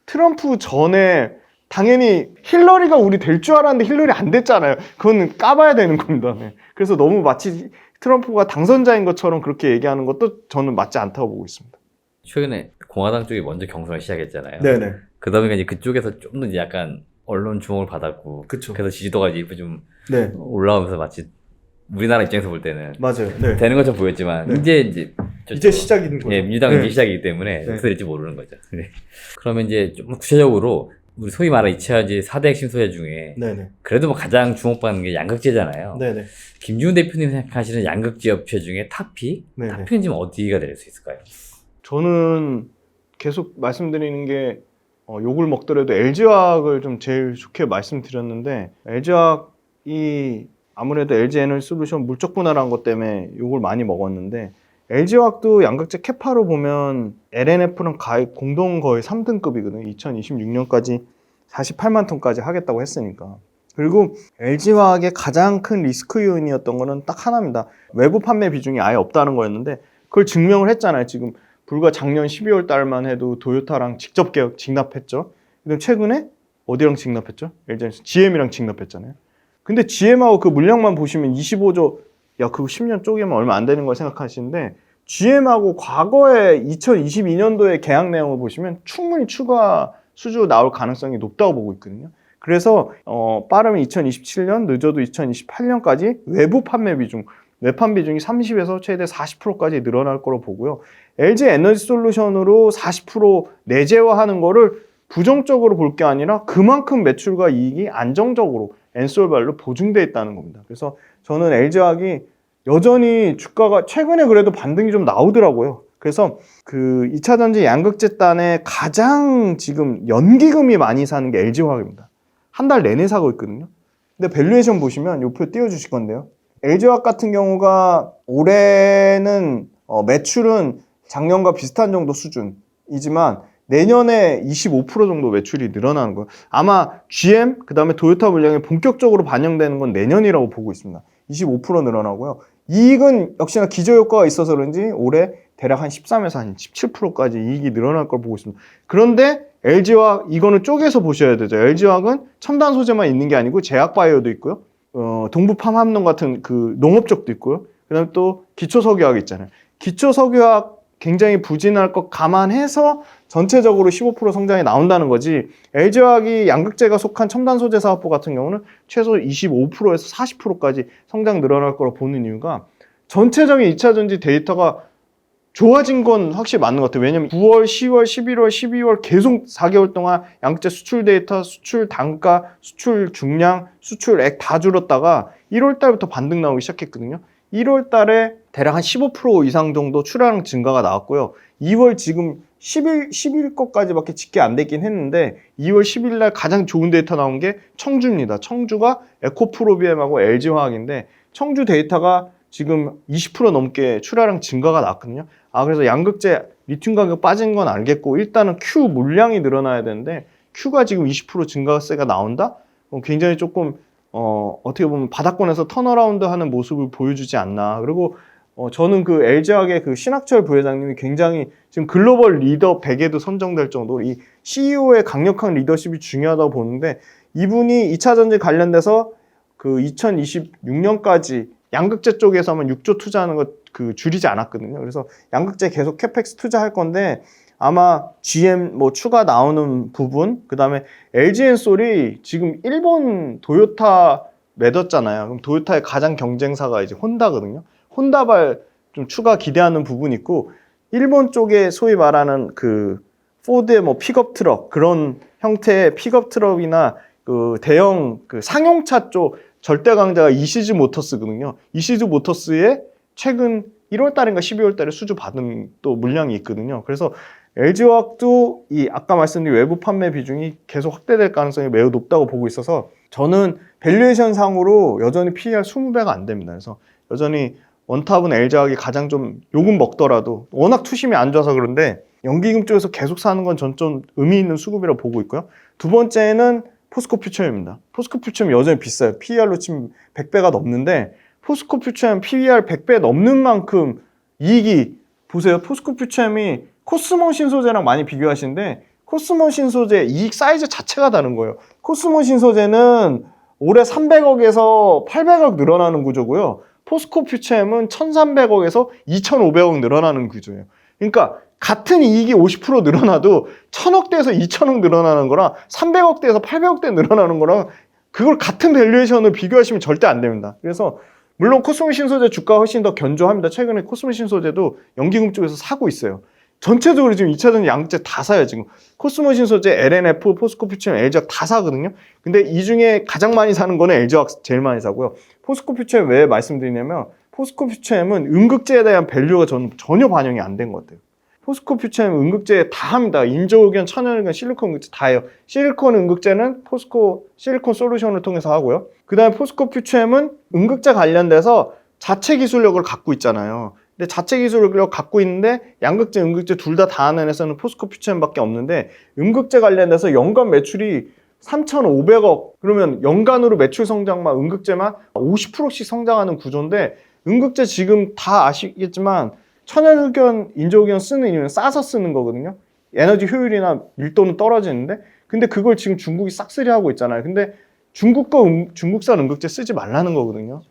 트럼프 전에 당연히 힐러리가 우리 될 줄 알았는데 힐러리 안 됐잖아요. 그건 까봐야 되는 겁니다. 네. 그래서 너무 마치 트럼프가 당선자인 것처럼 그렇게 얘기하는 것도 저는 맞지 않다고 보고 있습니다. 최근에 공화당 쪽이 먼저 경선을 시작했잖아요. 네네. 그러다 보니까 이제 그쪽에서 좀 더 이제 약간 언론 주목을 받았고, 그쵸. 그래서 지지도가 이제 좀 네. 올라오면서 마치 우리나라 입장에서 볼 때는 맞아요. 네. 되는 것처럼 보였지만 네. 이제 시작인 거죠. 예, 민주당은 네. 이제 시작이기 때문에 네. 어떻게 될지 모르는 거죠. 네. 그러면 이제 좀 구체적으로 우리 소위 말하는 2차 사대 핵심 소재 중에 네네. 그래도 뭐 가장 주목받는 게 양극재잖아요. 네네. 김지훈 대표님 생각하시는 양극재 업체 중에 탑피? 네네. 탑피는 지금 어디가 될 수 있을까요? 저는 계속 말씀드리는 게 욕을 먹더라도 LG화학을 좀 제일 좋게 말씀드렸는데 LG화학이 아무래도 LG에너지솔루션 물적 분할한 것 때문에 욕을 많이 먹었는데 LG화학도 양극재 캐파로 보면 LNF랑 공동 거의 3등급이거든요. 2026년까지 48만 톤까지 하겠다고 했으니까. 그리고 LG화학의 가장 큰 리스크 요인이었던 거는 딱 하나입니다. 외부 판매 비중이 아예 없다는 거였는데 그걸 증명을 했잖아요. 지금 불과 작년 12월 달만 해도 도요타랑 직접 계약 직납했죠. 근데 최근에 어디랑 직납했죠? LG에서 GM이랑 직납했잖아요. 근데 GM하고 그 물량만 보시면 25조, 야, 그거 10년 쪼개면 얼마 안 되는 걸 생각하시는데 GM하고 과거에 2022년도에 계약 내용을 보시면 충분히 추가 수주 나올 가능성이 높다고 보고 있거든요. 그래서 빠르면 2027년, 늦어도 2028년까지 외부 판매 비중, 외판 비중이 30에서 최대 40%까지 늘어날 거로 보고요. LG 에너지 솔루션으로 40% 내재화하는 거를 부정적으로 볼 게 아니라 그만큼 매출과 이익이 안정적으로 엔솔발로 보증돼 있다는 겁니다. 그래서 저는 LG화학이 여전히 주가가 최근에 그래도 반등이 좀 나오더라고요. 그래서 그 2차 전지 양극재단에 가장 지금 연기금이 많이 사는 게 LG화학입니다. 한 달 내내 사고 있거든요. 근데 밸류에이션 보시면 요 표 띄워주실 건데요. LG화학 같은 경우가 올해는 매출은 작년과 비슷한 정도 수준이지만 내년에 25% 정도 매출이 늘어나는 거예요. 아마 GM 그다음에 토요타 물량이 본격적으로 반영되는 건 내년이라고 보고 있습니다. 25% 늘어나고요. 이익은 역시나 기저효과가 있어서 그런지 올해 대략 한 13에서 한 17%까지 이익이 늘어날 걸 보고 있습니다. 그런데 LG화학 이거는 쪼개서 보셔야 되죠. LG화학은 첨단 소재만 있는 게 아니고 제약바이오도 있고요. 동부팜합농 같은 그 농업 쪽도 있고요. 그다음에 또 기초석유화학 있잖아요. 기초석유화학 굉장히 부진할 것 감안해서 전체적으로 15% 성장이 나온다는 거지. LG화학이 양극재가 속한 첨단 소재 사업부 같은 경우는 최소 25%에서 40%까지 성장 늘어날 거로 보는 이유가 전체적인 2차전지 데이터가 좋아진 건 확실히 맞는 것 같아요. 왜냐면 9월, 10월, 11월, 12월 계속 4개월 동안 양극재 수출 데이터, 수출 단가, 수출 중량, 수출액 다 줄었다가 1월 달부터 반등 나오기 시작했거든요. 1월 달에 대략 한 15% 이상 정도 출하량 증가가 나왔고요. 2월 지금 10일 것까지밖에 집계 안 됐긴 했는데 2월 10일 날 가장 좋은 데이터 나온 게 청주입니다. 청주가 에코프로비엠하고 LG화학인데 청주 데이터가 지금 20% 넘게 출하량 증가가 나왔거든요. 그래서 양극재 리튬 가격 빠진 건 알겠고 일단은 Q 물량이 늘어나야 되는데 Q가 지금 20% 증가세가 나온다? 굉장히 조금 어떻게 보면 바닥권에서 턴어라운드 하는 모습을 보여주지 않나. 그리고 저는 그 LG화학의 그 신학철 부회장님이 굉장히 지금 글로벌 리더 100에도 선정될 정도로 이 CEO의 강력한 리더십이 중요하다고 보는데 이분이 2차전지 관련돼서 그 2026년까지 양극재 쪽에서만 6조 투자하는 거 그 줄이지 않았거든요. 그래서 양극재 계속 캐펙스 투자할 건데 아마 GM 뭐 추가 나오는 부분, 그 다음에 LG엔솔이 지금 일본 도요타 맺었잖아요. 그럼 도요타의 가장 경쟁사가 이제 혼다거든요. 혼다발 좀 추가 기대하는 부분이 있고, 일본 쪽에 소위 말하는 그 포드의 뭐 픽업 트럭 그런 형태의 픽업 트럭이나 그 대형 그 상용차 쪽 절대 강자가 이시즈 모터스거든요. 이시즈 모터스의 최근 1월 달인가 12월 달에 수주 받은 또 물량이 있거든요. 그래서 LG화학도 이 아까 말씀드린 외부 판매 비중이 계속 확대될 가능성이 매우 높다고 보고 있어서 저는 밸류에이션 상으로 여전히 PER 20배가 안 됩니다. 그래서 여전히 원탑은 LG화학이 가장 좀 욕은 먹더라도 워낙 투심이 안 좋아서 그런데 연기금 쪽에서 계속 사는 건 전 좀 의미 있는 수급이라고 보고 있고요. 두 번째는 포스코 퓨처엠입니다. 포스코 퓨처엠 여전히 비싸요. PER로 치면 100배가 넘는데 포스코 퓨처엠 PER 100배 넘는 만큼 이익이 보세요. 포스코 퓨처엠이 코스모 신소재랑 많이 비교하시는데 코스모 신소재 이익 사이즈 자체가 다른 거예요. 코스모 신소재는 올해 300억에서 800억 늘어나는 구조고요. 포스코 퓨처엠은 1300억에서 2500억 늘어나는 구조예요. 그러니까 같은 이익이 50% 늘어나도 1000억대에서 2000억 늘어나는 거랑 300억대에서 800억대 늘어나는 거랑 그걸 같은 밸류에이션을 비교하시면 절대 안 됩니다. 그래서 물론 코스모 신소재 주가가 훨씬 더 견조합니다. 최근에 코스모 신소재도 연기금 쪽에서 사고 있어요. 전체적으로 지금 2차전지 양극재 다 사요. 지금 코스모 신소재, LNF, 포스코 퓨처엠, LG화학 다 사거든요. 근데 이 중에 가장 많이 사는 거는 LG화학 제일 많이 사고요. 포스코 퓨처엠 왜 말씀드리냐면 포스코 퓨처엠은 음극재에 대한 밸류가 저는 전혀 반영이 안 된 것 같아요. 포스코 퓨처엠 음극재 다 합니다. 인조의견, 천연의견, 실리콘 음극재 다 해요. 실리콘 음극재는 포스코 실리콘 솔루션을 통해서 하고요. 그 다음에 포스코 퓨처엠은 음극재 관련돼서 자체 기술력을 갖고 있잖아요. 근데 자체 기술력을 갖고 있는데 양극재, 음극재 둘 다 하는 회사는 포스코 퓨처엠밖에 없는데 음극재 관련돼서 연간 매출이 3,500억 그러면 연간으로 매출 성장만 음극재만 50%씩 성장하는 구조인데 음극재 지금 다 아시겠지만 천연의견, 인조의견 쓰는 이유는 싸서 쓰는 거거든요. 에너지 효율이나 밀도는 떨어지는데 근데 그걸 지금 중국이 싹쓸이 하고 있잖아요. 근데 중국산 음극재 쓰지 말라는 거거든요.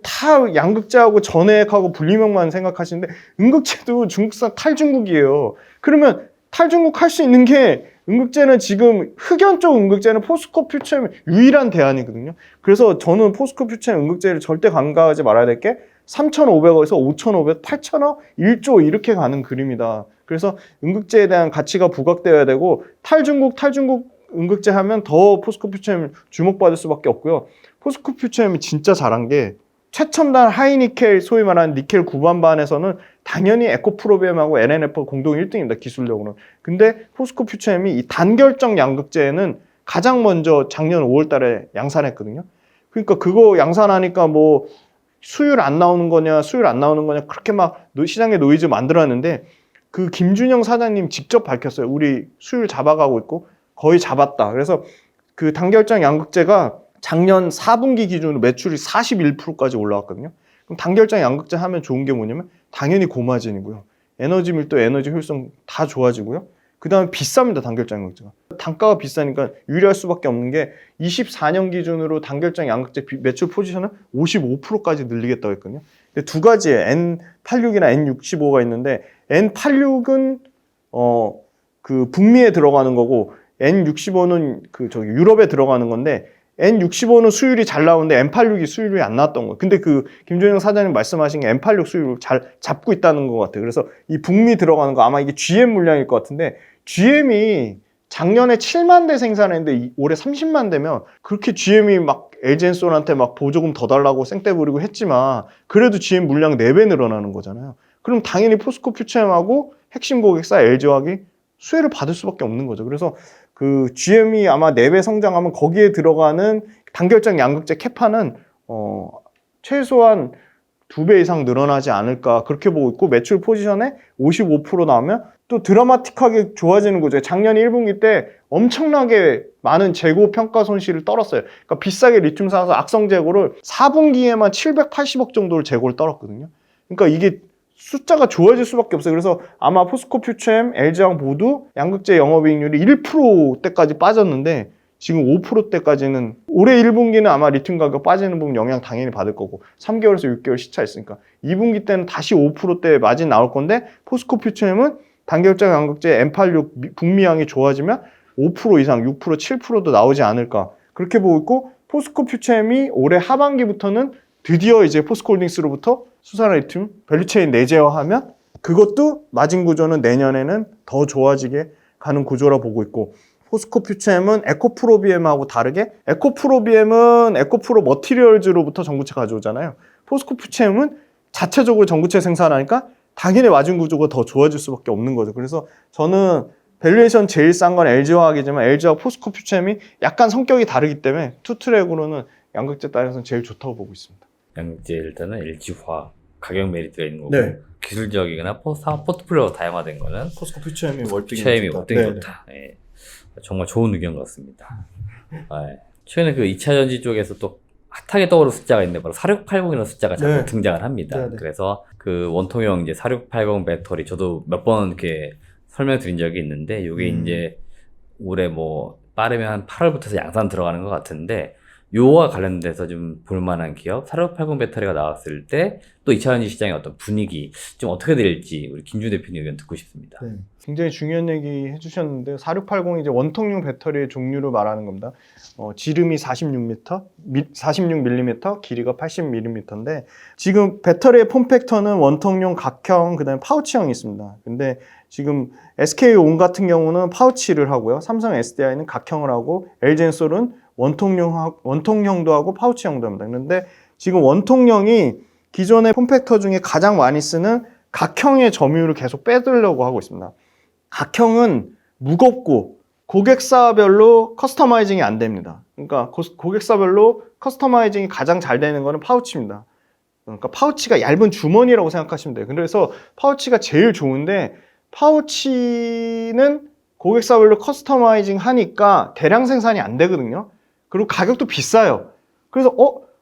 다 양극재하고 전해액하고 분리명만 생각하시는데 음극재도 중국산 탈중국이에요. 그러면 탈중국 할 수 있는 게 음극재는 지금 흑연 쪽 음극재는 포스코 퓨처엠 유일한 대안이거든요. 그래서 저는 포스코 퓨처엠 음극재를 절대 간과하지 말아야 될 게 3,500억에서 5,500, 8,000억, 1조 이렇게 가는 그림이다. 그래서 음극재에 대한 가치가 부각되어야 되고 탈중국 음극재 하면 더 포스코 퓨처엠 주목받을 수밖에 없고요. 포스코 퓨처엠이 진짜 잘한 게 최첨단 하이니켈 소위 말하는 니켈 구반반에서는 당연히 에코프로비엠하고 LNF 공동 1등입니다. 기술력으로는. 근데 포스코 퓨처엠이 이 단결정 양극재에는 가장 먼저 작년 5월 달에 양산했거든요. 그러니까 그거 양산하니까 뭐 수율 안 나오는 거냐 수율 안 나오는 거냐 그렇게 막 시장에 노이즈 만들었는데 그 김준영 사장님 직접 밝혔어요. 우리 수율 잡아가고 있고 거의 잡았다. 그래서 그 단결장 양극재가 작년 4분기 기준으로 매출이 41%까지 올라왔거든요. 그럼 단결장 양극재 하면 좋은 게 뭐냐면 당연히 고마진이고요. 에너지 밀도, 에너지 효율성 다 좋아지고요. 그 다음에 비쌉니다. 단결장 양극재가. 단가가 비싸니까 유리할 수밖에 없는 게 24년 기준으로 단결장 양극재 매출 포지션을 55%까지 늘리겠다고 했거든요. 근데 두 가지에 N86이나 N65가 있는데 N86은 그 북미에 들어가는 거고 N65는 그 저기 유럽에 들어가는 건데 N65는 수율이 잘 나오는데 N86이 수율이 안 나왔던 거예요. 근데 그 김준영 사장님 말씀하신 게 N86 수율을 잘 잡고 있다는 것 같아요. 그래서 이 북미 들어가는 거 아마 이게 GM 물량일 것 같은데 GM이 작년에 7만 대 생산했는데 올해 30만 대면 그렇게 GM이 막 LG엔솔한테 막 보조금 더 달라고 생떼 부리고 했지만 그래도 GM 물량 4배 늘어나는 거잖아요. 그럼 당연히 포스코 퓨처엠하고 핵심 고객사 LG화학이 수혜를 받을 수밖에 없는 거죠. 그래서 그 GM이 아마 4배 성장하면 거기에 들어가는 단결장 양극재 캐파는 최소한 2배 이상 늘어나지 않을까 그렇게 보고 있고 매출 포지션에 55% 나오면 또 드라마틱하게 좋아지는 거죠. 작년 1분기 때 엄청나게 많은 재고 평가 손실을 떨었어요. 그러니까 비싸게 리튬 사서 악성 재고를 4분기에만 780억 정도를 재고를 떨었거든요. 그러니까 이게 숫자가 좋아질 수밖에 없어요. 그래서 아마 포스코 퓨처엠, LG화학 모두 양극재 영업이익률이 1%대까지 빠졌는데 지금 5%대까지는 올해 1분기는 아마 리튬 가격 빠지는 부분 영향 당연히 받을 거고 3개월에서 6개월 시차 있으니까 2분기 때는 다시 5%대 마진 나올 건데 포스코 퓨처엠은 단결장 양극재 N86 북미향이 좋아지면 5% 이상 6%, 7%도 나오지 않을까 그렇게 보고 있고 포스코 퓨처엠이 올해 하반기부터는 드디어 이제 포스코홀딩스로부터 수산화 리튬 밸류체인 내재화하면 그것도 마진 구조는 내년에는 더 좋아지게 가는 구조라 보고 있고 포스코 퓨처엠은 에코프로비엠하고 다르게 에코프로비엠은 에코프로 머티리얼즈로부터 전구체 가져오잖아요. 포스코 퓨처엠은 자체적으로 전구체 생산하니까 당연히 마진 구조가 더 좋아질 수밖에 없는 거죠. 그래서 저는 밸류에이션 제일 싼 건 LG화학이지만 LG화학 포스코 퓨처엠이 약간 성격이 다르기 때문에 투트랙으로는 양극재 따라서는 제일 좋다고 보고 있습니다. 양극재 일단은 LG화학 가격 메리트가 있는 거고 네. 기술적이거나 사업 포트폴리오가 다양화된 거는 포스코 퓨처엠이 월등히 월등히 좋다. 예. 정말 좋은 의견 같습니다. 예. 최근에 그 2차 전지 쪽에서 또 핫하게 떠오르는 숫자가 있는데 바로 4680이라는 숫자가 자꾸 네. 등장을 합니다. 네, 네. 그래서 그 원통형 이제 4680 배터리 저도 몇 번 이렇게 설명드린 적이 있는데 이게 이제 올해 뭐 빠르면 한 8월부터 양산 들어가는 것 같은데 요와 관련돼서 좀 볼만한 기업 4680 배터리가 나왔을 때 또 2차 전지 시장의 어떤 분위기 좀 어떻게 될지 우리 김준 대표님 의견 듣고 싶습니다. 네. 굉장히 중요한 얘기 해주셨는데 4680 이제 원통용 배터리의 종류를 말하는 겁니다. 지름이 46mm, 길이가 80mm인데 지금 배터리의 폼팩터는 원통용, 각형, 그다음에 파우치형이 있습니다. 근데 지금 SK온 같은 경우는 파우치를 하고요. 삼성 SDI는 각형을 하고 LG엔솔은 원통형도 하고 파우치형도 합니다. 그런데 지금 원통형이 기존의 폼팩터 중에 가장 많이 쓰는 각형의 점유율을 계속 빼들려고 하고 있습니다. 각형은 무겁고 고객사별로 커스터마이징이 안 됩니다. 그러니까 고객사별로 커스터마이징이 가장 잘 되는 거는 파우치입니다. 그러니까 파우치가 얇은 주머니라고 생각하시면 돼요. 그래서 파우치가 제일 좋은데 파우치는 고객사별로 커스터마이징 하니까 대량 생산이 안 되거든요. 그리고 가격도 비싸요. 그래서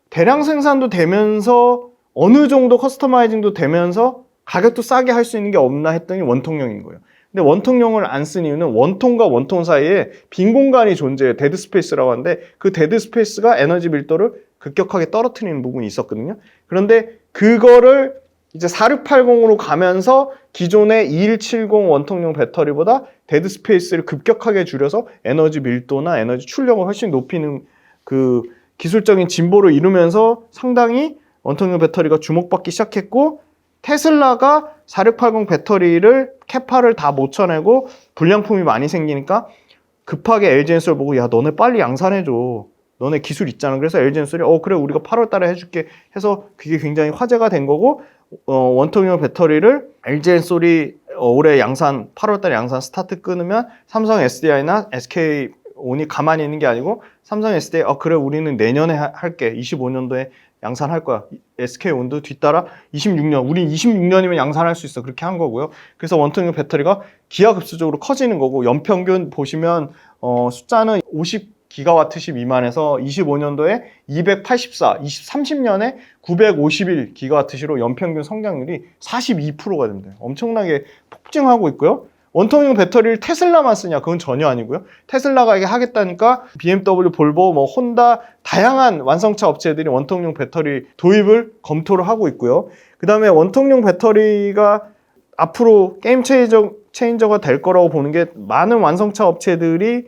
대량 생산도 되면서 어느 정도 커스터마이징도 되면서 가격도 싸게 할 수 있는 게 없나 했더니 원통형인 거예요. 근데 원통형을 안 쓴 이유는 원통과 원통 사이에 빈 공간이 존재해요. 데드 스페이스라고 하는데 그 데드 스페이스가 에너지 밀도를 급격하게 떨어뜨리는 부분이 있었거든요. 그런데 그거를 이제 4680으로 가면서 기존의 2170 원통용 배터리보다 데드 스페이스를 급격하게 줄여서 에너지 밀도나 에너지 출력을 훨씬 높이는 그 기술적인 진보를 이루면서 상당히 원통용 배터리가 주목받기 시작했고 테슬라가 4680 배터리를 캐파를 다 못 쳐내고 불량품이 많이 생기니까 급하게 LG엔솔 보고 야 너네 빨리 양산해줘. 너네 기술 있잖아. 그래서 LG엔솔이 그래 우리가 8월 달에 해줄게 해서 그게 굉장히 화제가 된 거고 원통용 배터리를 LG엔솔이 올해 양산 8월 달에 양산 스타트 끊으면 삼성 SDI나 SK온이 가만히 있는 게 아니고 삼성 SDI 그래 우리는 내년에 할게 25년도에 양산할 거야. SK온도 뒤따라 26년, 우린 26년이면 양산할 수 있어. 그렇게 한 거고요. 그래서 원통형 배터리가 기하급수적으로 커지는 거고, 연평균 보시면 숫자는 50기가와트시 미만에서 25년도에 284, 30년에 951 기가와트시로 연평균 성장률이 42%가 됩니다. 엄청나게 폭증하고 있고요. 원통형 배터리를 테슬라만 쓰냐? 그건 전혀 아니고요. 테슬라가 이게 하겠다니까 BMW, 볼보, 뭐 혼다 다양한 완성차 업체들이 원통형 배터리 도입을 검토를 하고 있고요. 그 다음에 원통형 배터리가 앞으로 게임 체인저가 될 거라고 보는 게, 많은 완성차 업체들이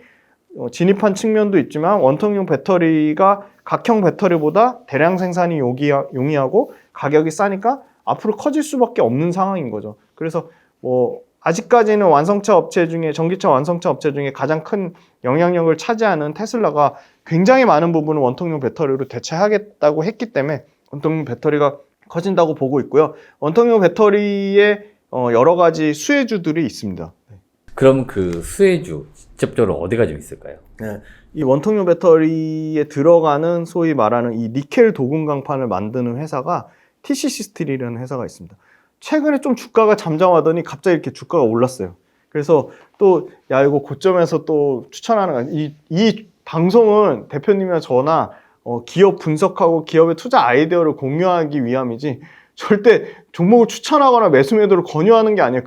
진입한 측면도 있지만 원통형 배터리가 각형 배터리보다 대량 생산이 용이하고 가격이 싸니까 앞으로 커질 수밖에 없는 상황인 거죠. 그래서 아직까지는 완성차 업체 중에, 전기차 완성차 업체 중에 가장 큰 영향력을 차지하는 테슬라가 굉장히 많은 부분을 원통형 배터리로 대체하겠다고 했기 때문에 원통형 배터리가 커진다고 보고 있고요. 원통형 배터리에 여러 가지 수혜주들이 있습니다. 그럼 그 수혜주 직접적으로 어디가 좀 있을까요? 네, 이 원통형 배터리에 들어가는 소위 말하는 이 니켈 도금 강판을 만드는 회사가 TCC 스틸이라는 회사가 있습니다. 최근에 좀 주가가 잠잠하더니 갑자기 이렇게 주가가 올랐어요. 그래서 또 이거 고점에서 또 추천하는 거, 이 방송은 대표님이나 저나 기업 분석하고 기업의 투자 아이디어를 공유하기 위함이지 절대 종목을 추천하거나 매수 매도를 권유하는 게 아니에요.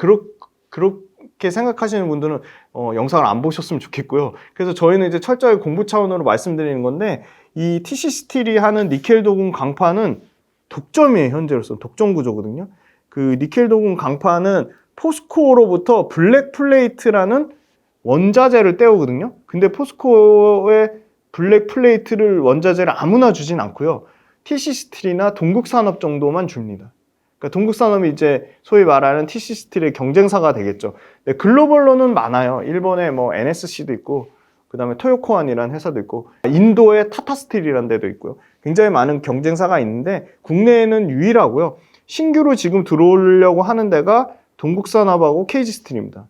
그렇게 생각하시는 분들은 영상을 안 보셨으면 좋겠고요. 그래서 저희는 이제 철저히 공부 차원으로 말씀드리는 건데, 이 TC 스틸이 하는 니켈 도금 강판은 독점이에요. 현재로서 독점 구조거든요. 그 니켈 도금 강판은 포스코로부터 블랙 플레이트라는 원자재를 떼오거든요. 근데 포스코의 블랙 플레이트를 원자재를 아무나 주진 않고요. TC 스틸이나 동국산업 정도만 줍니다. 그러니까 동국산업이 이제 소위 말하는 TC 스틸의 경쟁사가 되겠죠. 네, 글로벌로는 많아요. 일본에 뭐 NSC도 있고, 그 다음에 토요코안이라는 회사도 있고, 인도의 타타스틸이라는 데도 있고요. 굉장히 많은 경쟁사가 있는데 국내에는 유일하고요. 신규로 지금 들어오려고 하는 데가 동국산업하고 KG스틸입니다.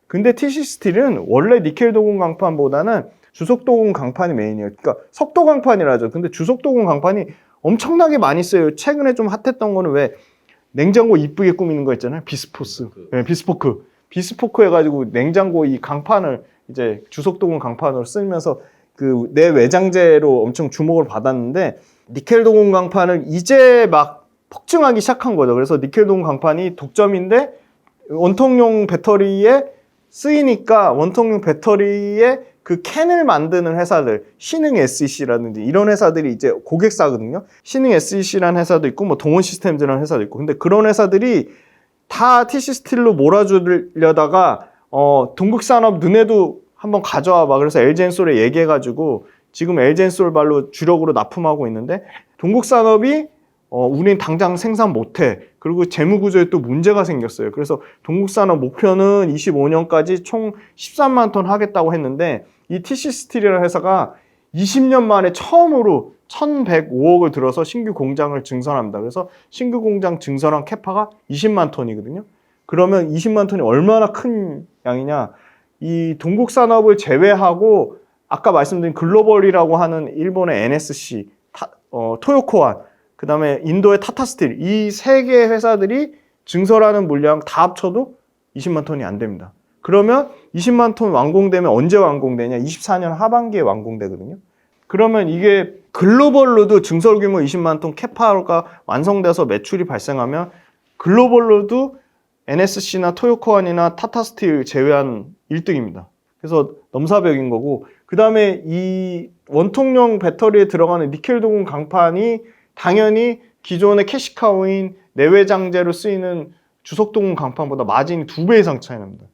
근데 TC스틸은 원래 니켈 도금 강판보다는 주석 도금 강판이 메인이에요. 그러니까 석도 강판이라 하죠. 근데 주석 도금 강판이 엄청나게 많이 써요. 최근에 좀 핫했던 거는 왜 냉장고 이쁘게 꾸미는 거 있잖아요. 비스포스. 네, 비스포크. 비스포크 해가지고 냉장고 이 강판을 이제 주석 도금 강판으로 쓰면서 그 내외장재로 엄청 주목을 받았는데, 니켈 도금 강판을 이제 막 폭증하기 시작한 거죠. 그래서 니켈 도금 강판이 독점인데 원통용 배터리에 쓰이니까 원통용 배터리에 그 캔을 만드는 회사들, 신흥 SEC라든지 이런 회사들이 이제 고객사거든요. 신흥 SEC라는 회사도 있고, 뭐 동원 시스템즈라는 회사도 있고. 근데 그런 회사들이 다 TC 스틸로 몰아주려다가 동국산업 너네도 한번 가져와 봐. 그래서 LG엔솔에 얘기해가지고 지금 LG엔솔 발로 주력으로 납품하고 있는데, 동국산업이 우린 당장 생산 못해. 그리고 재무구조에 또 문제가 생겼어요. 그래서 동국산업 목표는 25년까지 총 13만 톤 하겠다고 했는데, 이 TC 스틸이라는 회사가 20년 만에 처음으로 1,105억을 들어서 신규 공장을 증설합니다. 그래서 신규 공장 증설한 캐파가 20만 톤이거든요. 그러면 20만 톤이 얼마나 큰 양이냐. 이 동국산업을 제외하고 아까 말씀드린 글로벌이라고 하는 일본의 NSC, 토요코안, 그 다음에 인도의 타타스틸, 이 세 개의 회사들이 증설하는 물량 다 합쳐도 20만 톤이 안 됩니다. 그러면 20만 톤 완공되면 언제 완공되냐? 24년 하반기에 완공되거든요. 그러면 이게 글로벌로도 증설 규모 20만 톤 캐파가 완성돼서 매출이 발생하면 글로벌로도 NSC나 토요코안이나 타타스틸 제외한 1등입니다. 그래서 넘사벽인 거고, 그 다음에 이 원통용 배터리에 들어가는 니켈 도금 강판이 당연히 기존의 캐시카우인 내외장재로 쓰이는 주석 도금 강판보다 마진이 2배 이상 차이 납니다.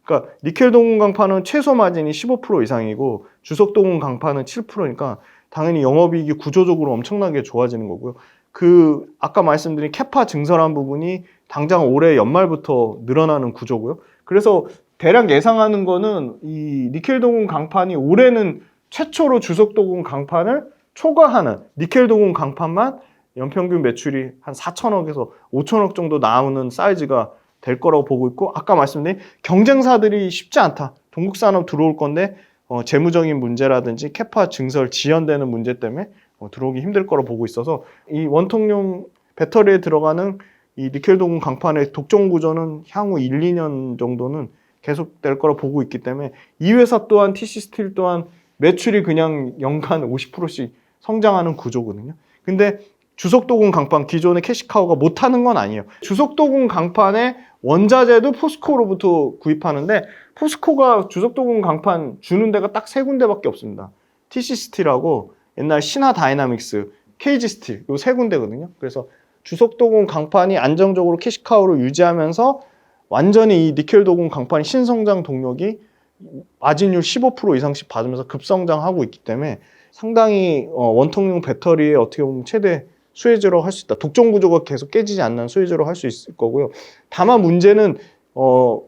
그러니까 니켈 도금 강판은 최소 마진이 15% 이상이고 주석 도금 강판은 7%니까 당연히 영업이익이 구조적으로 엄청나게 좋아지는 거고요. 그 아까 말씀드린 캐파 증설한 부분이 당장 올해 연말부터 늘어나는 구조고요. 그래서 대략 예상하는 거는 이 니켈 도금 강판이 올해는 최초로 주석 도금 강판을 초과하는, 니켈 도금 강판만 연평균 매출이 한 4천억에서 5천억 정도 나오는 사이즈가 될 거라고 보고 있고, 아까 말씀드린 경쟁사들이 쉽지 않다. 동국산업 들어올 건데 재무적인 문제라든지 캐파 증설 지연되는 문제 때문에 들어오기 힘들 거라 보고 있어서 이 원통용 배터리에 들어가는 이 니켈 도금 강판의 독점 구조는 향후 1, 2년 정도는 계속될 거라 보고 있기 때문에 이 회사 또한 TC 스틸 또한 매출이 그냥 연간 50%씩 성장하는 구조거든요. 근데 주석도금 강판 기존의 캐시카우가 못하는 건 아니에요. 주석도금 강판의 원자재도 포스코로부터 구입하는데 포스코가 주석도금 강판 주는 데가 딱 세 군데밖에 없습니다. TC 스틸하고 옛날 신화 다이나믹스, KG 스틸 요 세 군데거든요. 그래서 주석도금 강판이 안정적으로 캐시카우를 유지하면서 완전히 이 니켈 도금 강판이 신성장 동력이 마진율 15% 이상씩 받으면서 급성장하고 있기 때문에 상당히 원통용 배터리에 어떻게 보면 최대 수혜주로 할 수 있다. 독점 구조가 계속 깨지지 않는 수혜주로 할 수 있을 거고요. 다만 문제는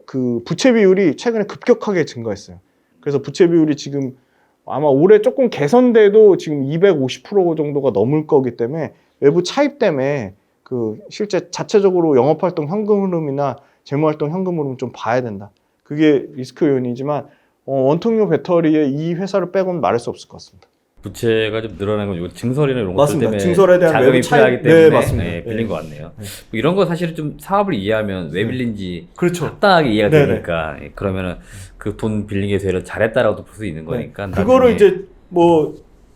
그 부채 비율이 최근에 급격하게 증가했어요. 그래서 부채 비율이 지금 아마 올해 조금 개선돼도 지금 250% 정도가 넘을 거기 때문에 외부 차입 때문에 그 실제 자체적으로 영업활동 현금 흐름이나 재무활동 현금 흐름 좀 봐야 된다. 그게 리스크 요인이지만 원통용 배터리에 이 회사를 빼고는 말할 수 없을 것 같습니다. 부채가 좀 늘어나는 건 증설이나 이런 것들 맞습니다. 때문에 증설에 대한 자금이 외부 차입- 필요하기 때문에 네, 맞습니다. 네, 빌린 네. 것 같네요. 네. 뭐 이런 거 사실은 좀 사업을 이해하면 왜 빌린지 그렇죠. 적당하게 이해가 네네. 되니까 그러면은 그 돈 빌린 게 되려 잘했다라고도 볼 수 있는 거니까 그거를 나중에 이제 뭐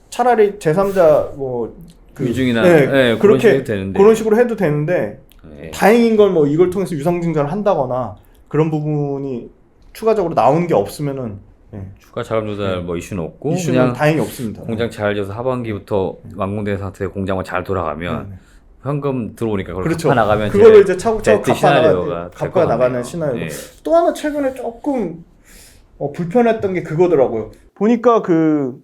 차라리 제3자 뭐 유증이나 네, 그런 그렇게 식으로 해도 되는데 그런 식으로 해도 되는데 네. 다행인 건 뭐 이걸 통해서 유상증자를 한다거나 그런 부분이 추가적으로 나오는 게 없으면은 추가 자금 조달 뭐 이슈는 없고 이슈는 그냥 다행히 없습니다. 공장 잘 지어서 하반기부터 완공된 상태에 공장만 잘 돌아가면 네. 현금 들어오니까 그걸 그렇죠. 갚아 나가면 그거를 이제 차곡차곡 제트 시나리오가 갚아 나가는 시나리오. 네. 또 하나 최근에 조금 불편했던 게 그거더라고요. 보니까 그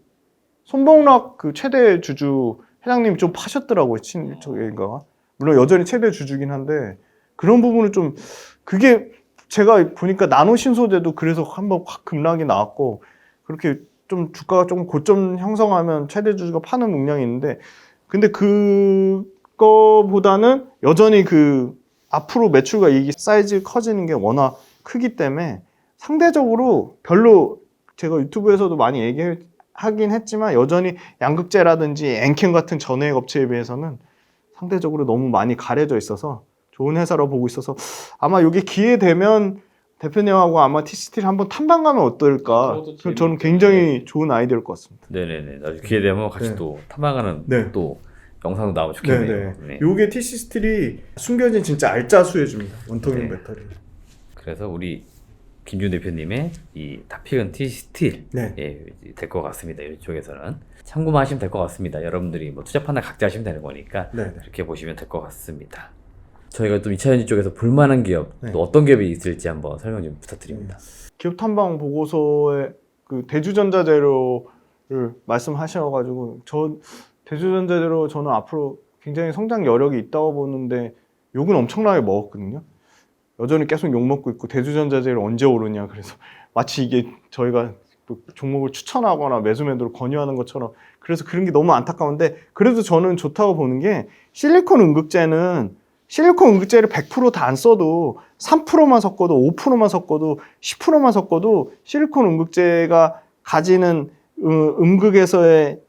손봉락 그 최대 주주 회장님이 좀 파셨더라고요. 저기가 물론 여전히 최대 주주긴 한데 그런 부분은 좀 그게 제가 보니까 나노 신소재도 그래서 한번 확 급락이 나왔고 그렇게 좀 주가가 조금 고점 형성하면 최대 주주가 파는 물량이 있는데 근데 그거보다는 여전히 그 앞으로 매출과 이익이 사이즈 커지는 게 워낙 크기 때문에 상대적으로 별로 제가 유튜브에서도 많이 얘기하긴 했지만 여전히 양극재라든지 엔캠 같은 전해액 업체에 비해서는 상대적으로 너무 많이 가려져 있어서 좋은 회사로 보고 있어서 아마 이게 기회 되면 대표님하고 아마 티스틸 한번 탐방 가면 어떨까? 저는 굉장히 좋은 아이디어일 것 같습니다. 네네네. 나중에 기회 되면 같이 네. 또 탐방하는 네. 또 영상도 나오면 좋겠네요. 네네. 네. 요게 티스틸이 숨겨진 진짜 알짜 수혜주입니다. 원통용 네. 배터리. 그래서 우리 김준 대표님의 이 탑픽은 티스틸 네. 될 것 같습니다. 이쪽에서는 참고만 하시면 될 것 같습니다. 여러분들이 뭐 투자 판단 각자 하시면 되는 거니까 네. 이렇게 보시면 될 것 같습니다. 저희가 또 2차전지 쪽에서 볼만한 기업 네. 또 어떤 기업이 있을지 한번 설명 좀 부탁드립니다. 기업 탐방 보고서에 그 대주전자재료를 말씀하셔가지고 대주전자재료 저는 앞으로 굉장히 성장 여력이 있다고 보는데 욕은 엄청나게 먹었거든요. 여전히 계속 욕 먹고 있고 대주전자재료 언제 오르냐 그래서 마치 이게 저희가 뭐 종목을 추천하거나 매수매도를 권유하는 것처럼 그래서 그런 게 너무 안타까운데 그래도 저는 좋다고 보는 게 실리콘 응급제는 실리콘 응급제를 100% 다 안 써도 3%만 섞어도 5%만 섞어도 10%만 섞어도 실리콘 응급제가 가지는 음극에서의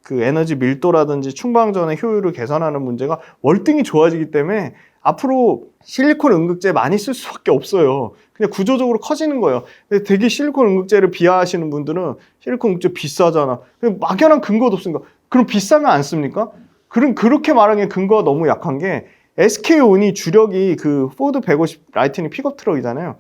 그 에너지 밀도라든지 충방전의 효율을 개선하는 문제가 월등히 좋아지기 때문에 앞으로 실리콘 응급제 많이 쓸 수밖에 없어요. 그냥 구조적으로 커지는 거예요. 근데 되게 실리콘 응급제를 비하하시는 분들은 실리콘 응급제 비싸잖아. 막연한 근거도 없으니까. 그럼 비싸면 안 씁니까? 그렇게 말하기엔 근거가 너무 약한 게 SK온이 주력이 그 포드 150 라이트닝 픽업 트럭이잖아요.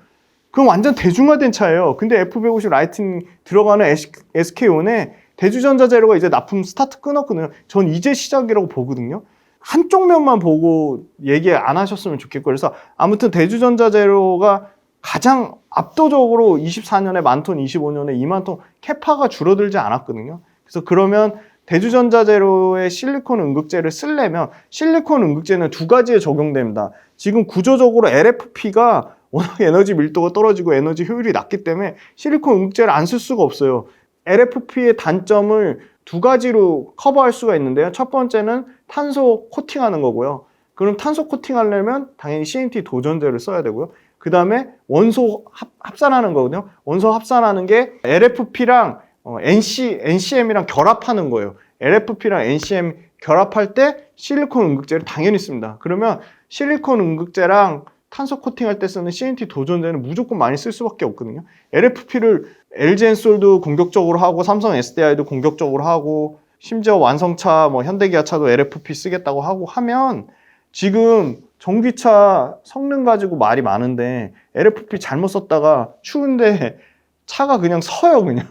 그럼 완전 대중화된 차예요. 근데 F150 라이트닝 들어가는 SK온에 대주전자재료가 이제 납품 스타트 끊었거든요. 전 이제 시작이라고 보거든요. 한쪽 면만 보고 얘기 안 하셨으면 좋겠고 그래서 아무튼 대주전자재료가 가장 압도적으로 24년에 10,000톤, 25년에 20,000톤 캐파가 줄어들지 않았거든요. 그래서 그러면 대주전자재료의 실리콘 응극제를 쓰려면 실리콘 응극제는 두 가지에 적용됩니다. 지금 구조적으로 LFP가 워낙 에너지 밀도가 떨어지고 에너지 효율이 낮기 때문에 실리콘 응극제를 안 쓸 수가 없어요. LFP의 단점을 두 가지로 커버할 수가 있는데요. 첫 번째는 탄소 코팅하는 거고요. 그럼 탄소 코팅하려면 당연히 CNT 도전제를 써야 되고요. 그 다음에 원소 합산하는 거거든요. 원소 합산하는 게 LFP랑 NCM이랑 결합하는 거예요. LFP랑 NCM 결합할 때 실리콘 음극재를 당연히 씁니다. 그러면 실리콘 음극재랑 탄소 코팅할 때 쓰는 CNT 도전제는 무조건 많이 쓸 수밖에 없거든요. LFP를 LG 엔솔도 공격적으로 하고 삼성 SDI도 공격적으로 하고 심지어 완성차 뭐 현대기아차도 LFP 쓰겠다고 하고 하면 지금 전기차 성능 가지고 말이 많은데 LFP 잘못 썼다가 추운데 차가 그냥 서요. 그냥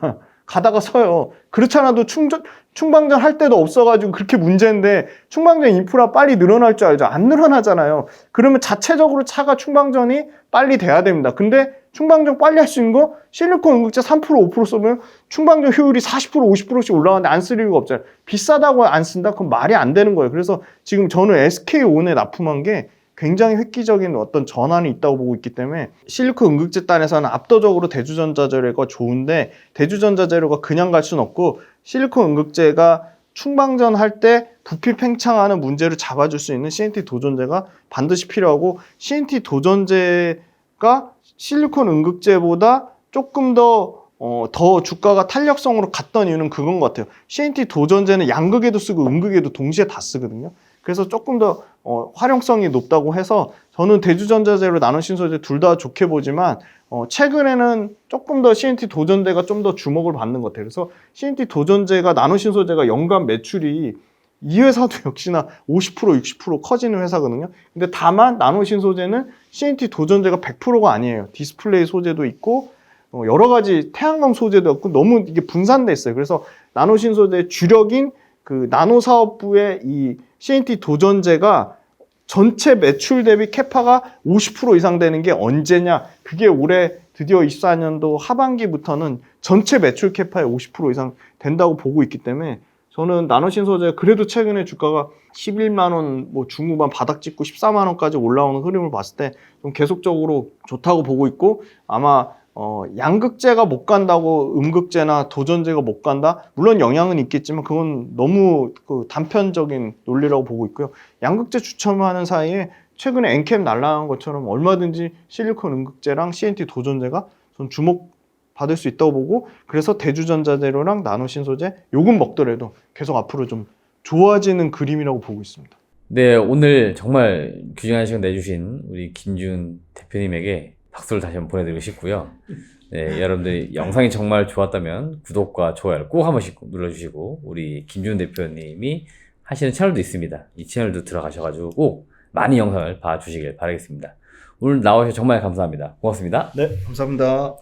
가다가 서요. 그렇지 않아도 충방전 할 때도 없어가지고 그렇게 문제인데 충방전 인프라 빨리 늘어날 줄 알죠? 안 늘어나잖아요. 그러면 자체적으로 차가 충방전이 빨리 돼야 됩니다. 근데 충방전 빨리 할 수 있는 거 실리콘 음극재 3% 5% 쓰면 충방전 효율이 40% 50%씩 올라가는데 안 쓸 이유가 없잖아요. 비싸다고 안 쓴다? 그럼 말이 안 되는 거예요. 그래서 지금 저는 SK온에 납품한 게 굉장히 획기적인 어떤 전환이 있다고 보고 있기 때문에 실리콘 음극재 단에서는 압도적으로 대주전자 재료가 좋은데 대주전자 재료가 그냥 갈 수는 없고 실리콘 음극재가 충방전 할 때 부피 팽창하는 문제를 잡아줄 수 있는 CNT 도전제가 반드시 필요하고 CNT 도전제가 실리콘 음극재보다 조금 더 주가가 탄력성으로 갔던 이유는 그건 것 같아요. CNT 도전제는 양극에도 쓰고 음극에도 동시에 다 쓰거든요. 그래서 조금 더 활용성이 높다고 해서 저는 대주전자재로 나노신소재 둘 다 좋게 보지만 최근에는 조금 더 CNT 도전제가 좀 더 주목을 받는 것 같아요. 그래서 CNT 도전제가 나노신소재가 연간 매출이 이 회사도 역시나 50% 60% 커지는 회사거든요. 근데 다만 나노신소재는 CNT 도전제가 100%가 아니에요. 디스플레이 소재도 있고 여러 가지 태양광 소재도 있고 너무 이게 분산돼 있어요. 그래서 나노신소재의 주력인 그 나노사업부의 이 CNT 도전제가 전체 매출 대비 캐파가 50% 이상 되는 게 언제냐? 그게 올해 드디어 24년도 하반기부터는 전체 매출 캐파의 50% 이상 된다고 보고 있기 때문에 저는 나노신소재 그래도 최근에 주가가 11만 원 뭐 중후반 바닥 찍고 14만 원까지 올라오는 흐름을 봤을 때 좀 계속적으로 좋다고 보고 있고 아마 양극재가 못 간다고 음극재나 도전제가 못 간다? 물론 영향은 있겠지만 그건 너무 단편적인 논리라고 보고 있고요. 양극재 추첨하는 사이에 최근에 엔캠 날라간 것처럼 얼마든지 실리콘 음극재랑 CNT 도전제가 전 주목받을 수 있다고 보고 그래서 대주전자재료랑 나노신소재 요금 먹더라도 계속 앞으로 좀 좋아지는 그림이라고 보고 있습니다. 네, 오늘 정말 귀중한 시간 내주신 우리 김준 대표님에게 박수를 다시 한번 보내드리고 싶고요. 네, 여러분들이 영상이 정말 좋았다면 구독과 좋아요를 꼭 한 번씩 눌러주시고 우리 김준 대표님이 하시는 채널도 있습니다. 이 채널도 들어가셔가지고 꼭 많이 영상을 봐주시길 바라겠습니다. 오늘 나와주셔서 정말 감사합니다. 고맙습니다. 네, 감사합니다.